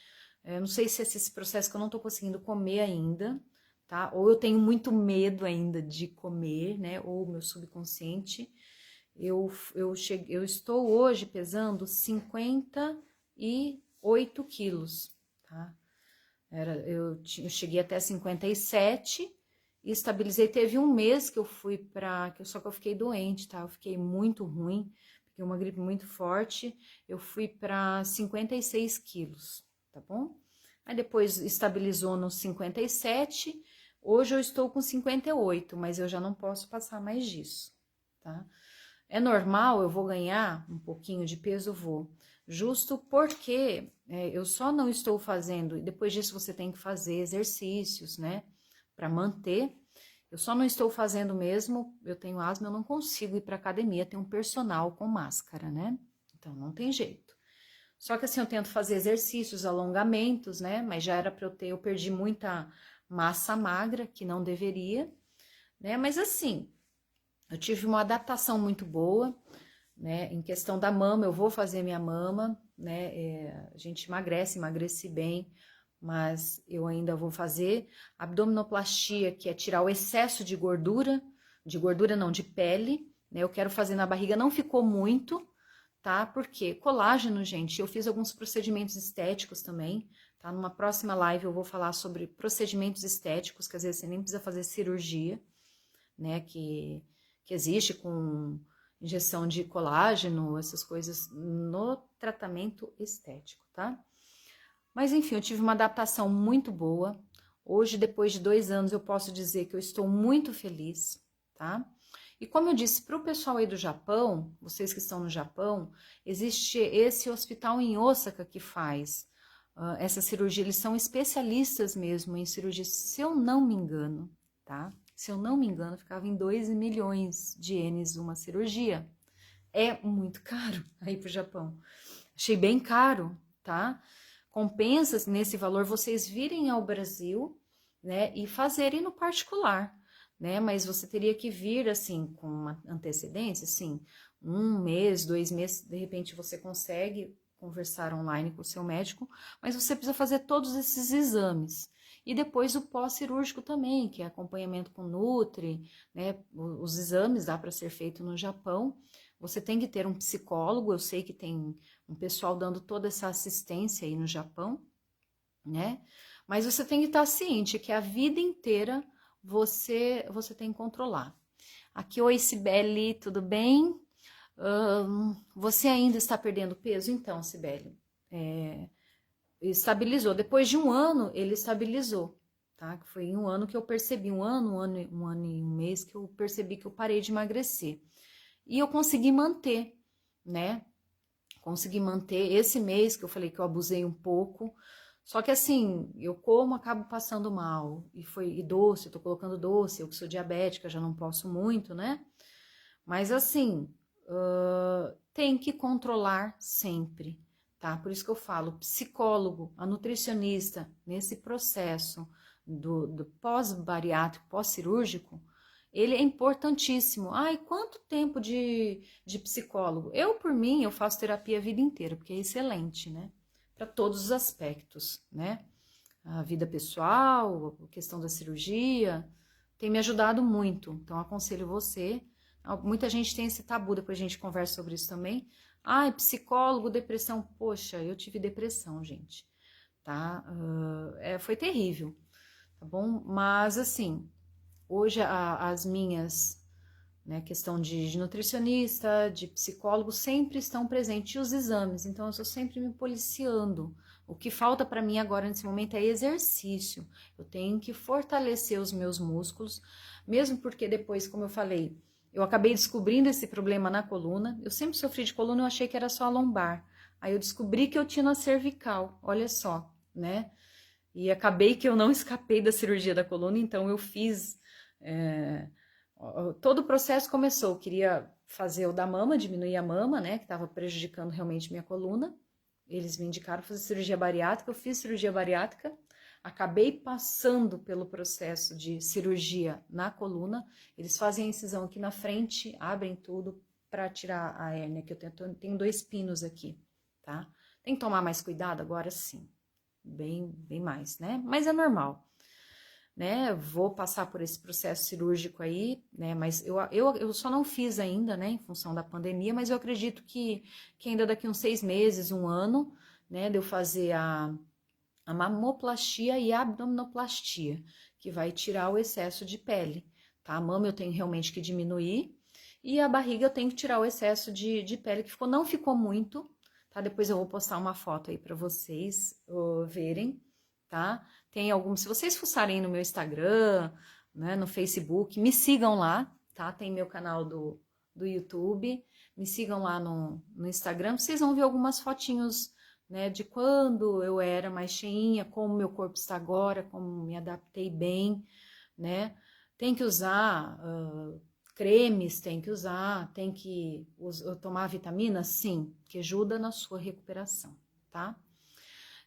Eu não sei se esse processo que eu não tô conseguindo comer ainda, tá? Ou eu tenho muito medo ainda de comer, né? Ou meu subconsciente. Eu estou hoje pesando 58 quilos, tá? Eu cheguei até 57 e estabilizei. Teve um mês que eu fui só que eu fiquei doente, tá? Eu fiquei muito ruim, fiquei uma gripe muito forte. Eu fui para 56 quilos, tá bom? Aí depois estabilizou nos 57. Hoje eu estou com 58, mas eu já não posso passar mais disso, tá? É normal, eu vou ganhar um pouquinho de peso, vou. Justo porque eu só não estou fazendo, e depois disso você tem que fazer exercícios, né? Para manter. Eu só não estou fazendo mesmo, eu tenho asma, eu não consigo ir para academia, tem um personal com máscara, né? Então não tem jeito. Só que assim, eu tento fazer exercícios, alongamentos, né? Mas já era para eu perdi muita massa magra, que não deveria, né? Mas assim, eu tive uma adaptação muito boa, né? Em questão da mama, eu vou fazer minha mama, né? A gente emagrece bem, mas eu ainda vou fazer abdominoplastia, que é tirar o excesso de gordura não, de pele, né? Eu quero fazer na barriga, não ficou muito, tá? Porque colágeno, gente, eu fiz alguns procedimentos estéticos também, tá? Numa próxima live eu vou falar sobre procedimentos estéticos, que às vezes você nem precisa fazer cirurgia, né? Que existe com injeção de colágeno, essas coisas no tratamento estético, tá? Mas enfim, eu tive uma adaptação muito boa. Hoje, depois de 2 anos, eu posso dizer que eu estou muito feliz, tá? E como eu disse para o pessoal aí do Japão, vocês que estão no Japão, existe esse hospital em Osaka que faz essa cirurgia. Eles são especialistas mesmo em cirurgia, se eu não me engano, tá? Se eu não me engano, ficava em 2 milhões de ienes uma cirurgia. É muito caro aí pro Japão. Achei bem caro, tá? Compensa nesse valor vocês virem ao Brasil, né, e fazerem no particular, né, mas você teria que vir, assim, com uma antecedência, assim, 1 mês, 2 meses, de repente você consegue conversar online com o seu médico, mas você precisa fazer todos esses exames. E depois o pós-cirúrgico também, que é acompanhamento com Nutri, né, os exames dá para ser feito no Japão. Você tem que ter um psicólogo, eu sei que tem um pessoal dando toda essa assistência aí no Japão, né? Mas você tem que estar ciente que a vida inteira você tem que controlar. Aqui, oi Cibele, tudo bem? Você ainda está perdendo peso? Então, Cibele, estabilizou. Depois de 1 ano, ele estabilizou, tá? Foi em 1 ano que eu percebi, 1 ano e 1 mês que eu percebi que eu parei de emagrecer. E eu consegui manter, né? Consegui manter esse mês que eu falei que eu abusei um pouco. Só que assim, eu como, acabo passando mal. E doce, eu tô colocando doce, eu que sou diabética, já não posso muito, né? Mas assim, tem que controlar sempre, tá? Por isso que eu falo, psicólogo, a nutricionista, nesse processo do pós-bariátrico, pós-cirúrgico, ele é importantíssimo. Ai, quanto tempo de psicólogo? Eu, por mim, eu faço terapia a vida inteira, porque é excelente, né? Para todos os aspectos, né? A vida pessoal, a questão da cirurgia, tem me ajudado muito. Então, aconselho você. Muita gente tem esse tabu, depois a gente conversa sobre isso também. Ai, psicólogo, depressão. Poxa, eu tive depressão, gente, tá? Foi terrível, tá bom? Mas, assim, hoje as minhas, né, questão de nutricionista, de psicólogo, sempre estão presentes, e os exames, então eu estou sempre me policiando. O que falta para mim agora nesse momento é exercício. Eu tenho que fortalecer os meus músculos, mesmo porque depois, como eu falei, eu acabei descobrindo esse problema na coluna. Eu sempre sofri de coluna, eu achei que era só a lombar. Aí eu descobri que eu tinha na cervical, olha só, né? E acabei que eu não escapei da cirurgia da coluna, então eu fiz. Todo o processo começou, eu queria fazer o da mama, diminuir a mama, né, que estava prejudicando realmente minha coluna. Eles me indicaram fazer cirurgia bariátrica, eu fiz cirurgia bariátrica, acabei passando pelo processo de cirurgia na coluna. Eles fazem a incisão aqui na frente, abrem tudo para tirar a hérnia, que eu tenho 2 pinos aqui, tá? Tem que tomar mais cuidado agora, sim, bem mais, né? Mas é normal, né? Vou passar por esse processo cirúrgico aí, né? Mas eu só não fiz ainda, né? Em função da pandemia, mas eu acredito que ainda daqui uns 6 meses, 1 ano, né? De eu fazer a mamoplastia e a abdominoplastia, que vai tirar o excesso de pele, tá? A mama eu tenho realmente que diminuir e a barriga eu tenho que tirar o excesso de pele que ficou, não ficou muito, tá? Depois eu vou postar uma foto aí para vocês verem, tá? Tem alguns, se vocês fuçarem no meu Instagram, né, no Facebook, me sigam lá, tá? Tem meu canal do YouTube, me sigam lá no Instagram, vocês vão ver algumas fotinhos, né, de quando eu era mais cheinha, como meu corpo está agora, como me adaptei bem, né? Tem que usar cremes, tem que usar, tem que tomar vitamina, sim, que ajuda na sua recuperação, tá?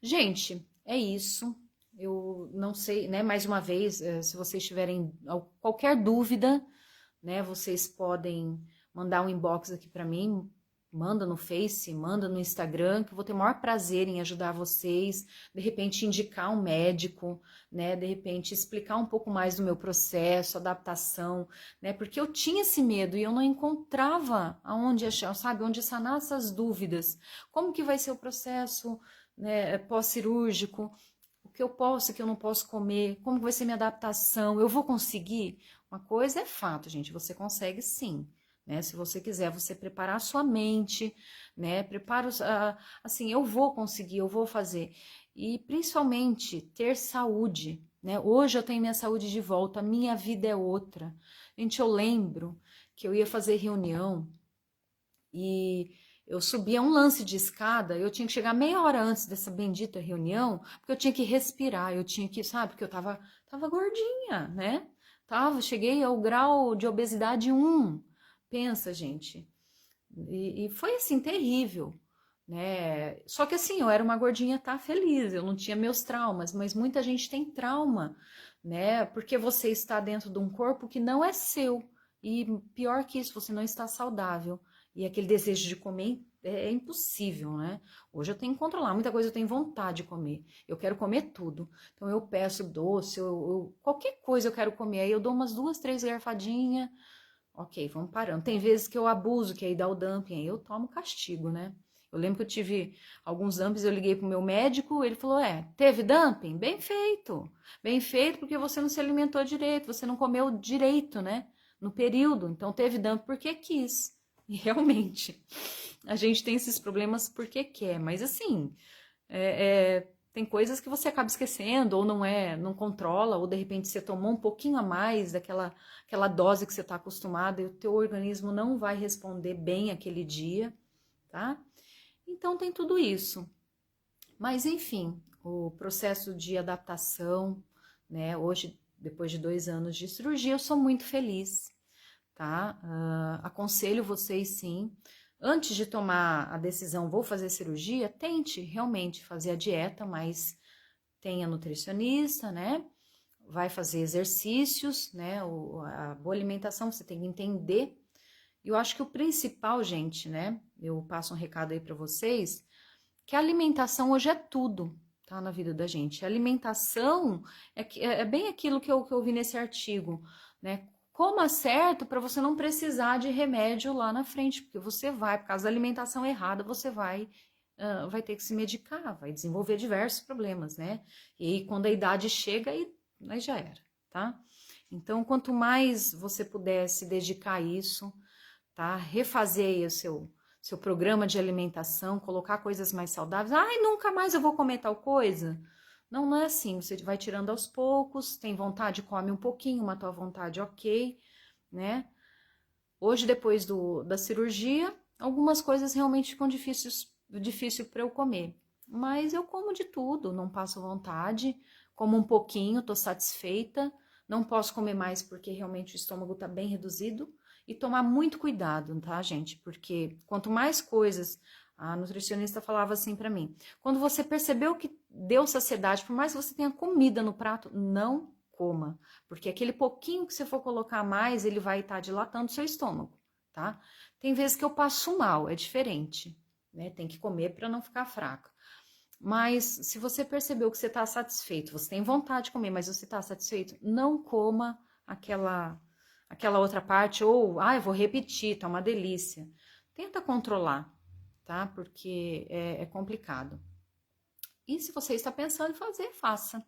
Gente, é isso. Eu não sei, né? Mais uma vez, se vocês tiverem qualquer dúvida, né? Vocês podem mandar um inbox aqui para mim, manda no Face, manda no Instagram, que eu vou ter o maior prazer em ajudar vocês, de repente indicar um médico, né? De repente explicar um pouco mais do meu processo, adaptação, né? Porque eu tinha esse medo e eu não encontrava aonde achar, sabe? Onde sanar essas dúvidas. Como que vai ser o processo, né, pós-cirúrgico? O que eu posso, o que eu não posso comer? Como vai ser minha adaptação? Eu vou conseguir? Uma coisa é fato, gente, você consegue sim. Né? Se você quiser, você preparar a sua mente, né? Prepara, assim, eu vou conseguir, eu vou fazer. E principalmente ter saúde, né? Hoje eu tenho minha saúde de volta, a minha vida é outra. Gente, eu lembro que eu ia fazer reunião e eu subia um lance de escada, eu tinha que chegar meia hora antes dessa bendita reunião, porque eu tinha que respirar, eu tinha que, sabe, porque eu tava gordinha, né? Cheguei ao grau de obesidade 1. Pensa, gente. E foi assim, terrível, né? Só que assim, eu era uma gordinha, tá, feliz, eu não tinha meus traumas, mas muita gente tem trauma, né? Porque você está dentro de um corpo que não é seu. E pior que isso, você não está saudável. E aquele desejo de comer é impossível, né? Hoje eu tenho que controlar, muita coisa eu tenho vontade de comer. Eu quero comer tudo. Então eu peço doce, qualquer coisa eu quero comer. Aí eu dou umas 2, 3 garfadinhas. Ok, vamos parando. Tem vezes que eu abuso, que aí dá o dumping, aí eu tomo castigo, né? Eu lembro que eu tive alguns dumpings, eu liguei pro meu médico, ele falou, teve dumping? Bem feito porque você não se alimentou direito, você não comeu direito, né? No período, então teve dumping porque quis. E realmente, a gente tem esses problemas porque quer, mas assim, tem coisas que você acaba esquecendo, ou não controla, ou de repente você tomou um pouquinho a mais aquela dose que você está acostumado e o teu organismo não vai responder bem aquele dia, tá? Então tem tudo isso. Mas enfim, o processo de adaptação, né? Hoje, depois de 2 anos de cirurgia, eu sou muito feliz, tá? Aconselho vocês sim. Antes de tomar a decisão, vou fazer cirurgia, tente realmente fazer a dieta, mas tenha nutricionista, né? Vai fazer exercícios, né? A boa alimentação você tem que entender. E eu acho que o principal, gente, né? Eu passo um recado aí para vocês, que a alimentação hoje é tudo, tá? Na vida da gente. A alimentação é bem aquilo que eu vi nesse artigo, né? Coma certo para você não precisar de remédio lá na frente, porque você vai, por causa da alimentação errada, você vai ter que se medicar, vai desenvolver diversos problemas, né? E aí, quando a idade chega, aí já era, tá? Então, quanto mais você puder se dedicar a isso, tá? Refazer aí o seu programa de alimentação, colocar coisas mais saudáveis. Ai, nunca mais eu vou comer tal coisa. Não, não é assim. Você vai tirando aos poucos, tem vontade, come um pouquinho, uma tua vontade, ok, né? Hoje, depois da cirurgia, algumas coisas realmente ficam difícil para eu comer. Mas eu como de tudo, não passo vontade, como um pouquinho, tô satisfeita. Não posso comer mais porque realmente o estômago tá bem reduzido. E tomar muito cuidado, tá, gente? Porque quanto mais coisas, a nutricionista falava assim para mim, quando você percebeu que deu saciedade, por mais que você tenha comida no prato, não coma, porque aquele pouquinho que você for colocar mais, ele vai estar dilatando o seu estômago, tá? Tem vezes que eu passo mal, é diferente, né? Tem que comer para não ficar fraca. Mas se você percebeu que você está satisfeito, você tem vontade de comer, mas você está satisfeito, não coma aquela outra parte, ou, eu vou repetir, tá uma delícia. Tenta controlar, tá? Porque é complicado. E se você está pensando em fazer, faça,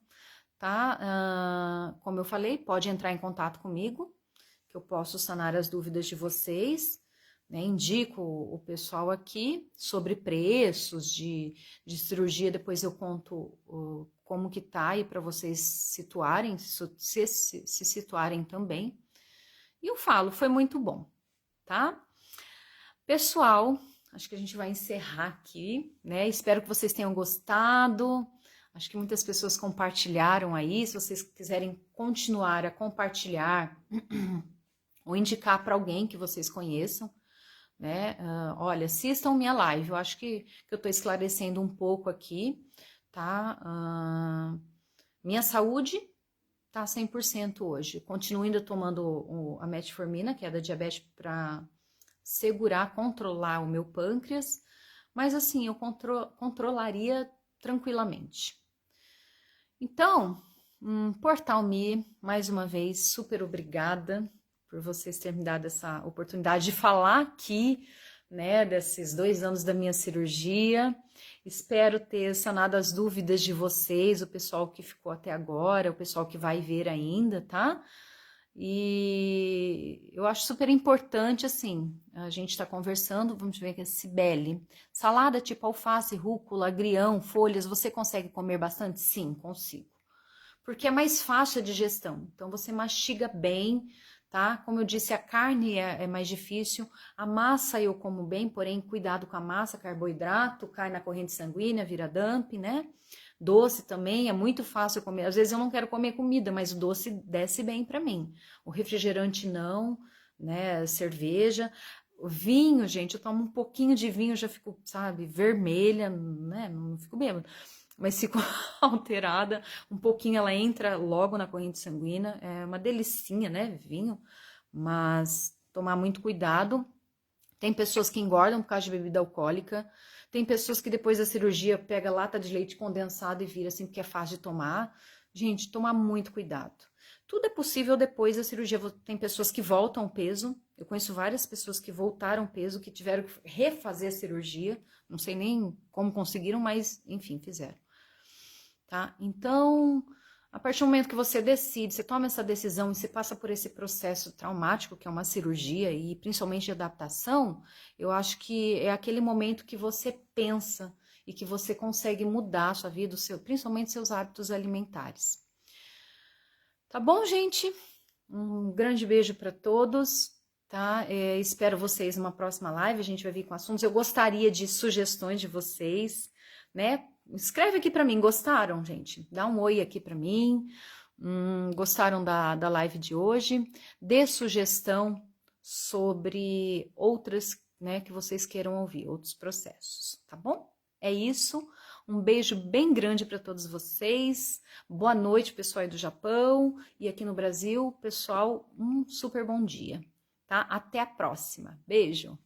tá? Como eu falei, pode entrar em contato comigo, que eu posso sanar as dúvidas de vocês, né? Indico o pessoal aqui sobre preços de cirurgia, depois eu conto como que tá aí para vocês situarem, se situarem também. E eu falo, foi muito bom, tá? Pessoal, acho que a gente vai encerrar aqui, né? Espero que vocês tenham gostado. Acho que muitas pessoas compartilharam aí. Se vocês quiserem continuar a compartilhar ou indicar para alguém que vocês conheçam, né? Olha, assistam minha live. Eu acho que eu estou esclarecendo um pouco aqui, tá? Minha saúde tá 100% hoje. Continuo ainda tomando a metformina, que é da diabetes, para segurar, controlar o meu pâncreas, mas assim, eu controlaria tranquilamente. Então, Portal Me, mais uma vez, super obrigada por vocês terem me dado essa oportunidade de falar aqui, né, desses 2 anos da minha cirurgia. Espero ter sanado as dúvidas de vocês, o pessoal que ficou até agora, o pessoal que vai ver ainda, tá? E eu acho super importante, assim, a gente tá conversando, vamos ver aqui, Cibele. Salada tipo alface, rúcula, agrião, folhas, você consegue comer bastante? Sim, consigo. Porque é mais fácil a digestão. Então, você mastiga bem, tá? Como eu disse, a carne é mais difícil. A massa eu como bem, porém, cuidado com a massa, carboidrato, cai na corrente sanguínea, vira dumping, né? Doce também, é muito fácil comer. Às vezes eu não quero comer comida, mas o doce desce bem para mim. O refrigerante não, né? Cerveja. O vinho, gente, eu tomo um pouquinho de vinho, eu já fico, sabe, vermelha, né? Não fico bêbada, mas fico alterada. Um pouquinho ela entra logo na corrente sanguínea. É uma delicinha, né? Vinho, mas tomar muito cuidado. Tem pessoas que engordam por causa de bebida alcoólica. Tem pessoas que depois da cirurgia pega lata de leite condensado e vira assim porque é fácil de tomar. Gente, tomar muito cuidado. Tudo é possível depois da cirurgia. Tem pessoas que voltam ao peso. Eu conheço várias pessoas que voltaram ao peso, que tiveram que refazer a cirurgia. Não sei nem como conseguiram, mas enfim, fizeram. Tá? Então, a partir do momento que você decide, você toma essa decisão e você passa por esse processo traumático, que é uma cirurgia e principalmente de adaptação, eu acho que é aquele momento que você pensa e que você consegue mudar a sua vida, principalmente seus hábitos alimentares. Tá bom, gente? Um grande beijo para todos, tá? Espero vocês numa próxima live, a gente vai vir com assuntos. Eu gostaria de sugestões de vocês, né? Escreve aqui para mim, gostaram, gente? Dá um oi aqui para mim. Gostaram da live de hoje? Dê sugestão sobre outras, né, que vocês queiram ouvir, outros processos, tá bom? É isso. Um beijo bem grande para todos vocês. Boa noite, pessoal aí do Japão e aqui no Brasil. Pessoal, um super bom dia, tá? Até a próxima. Beijo!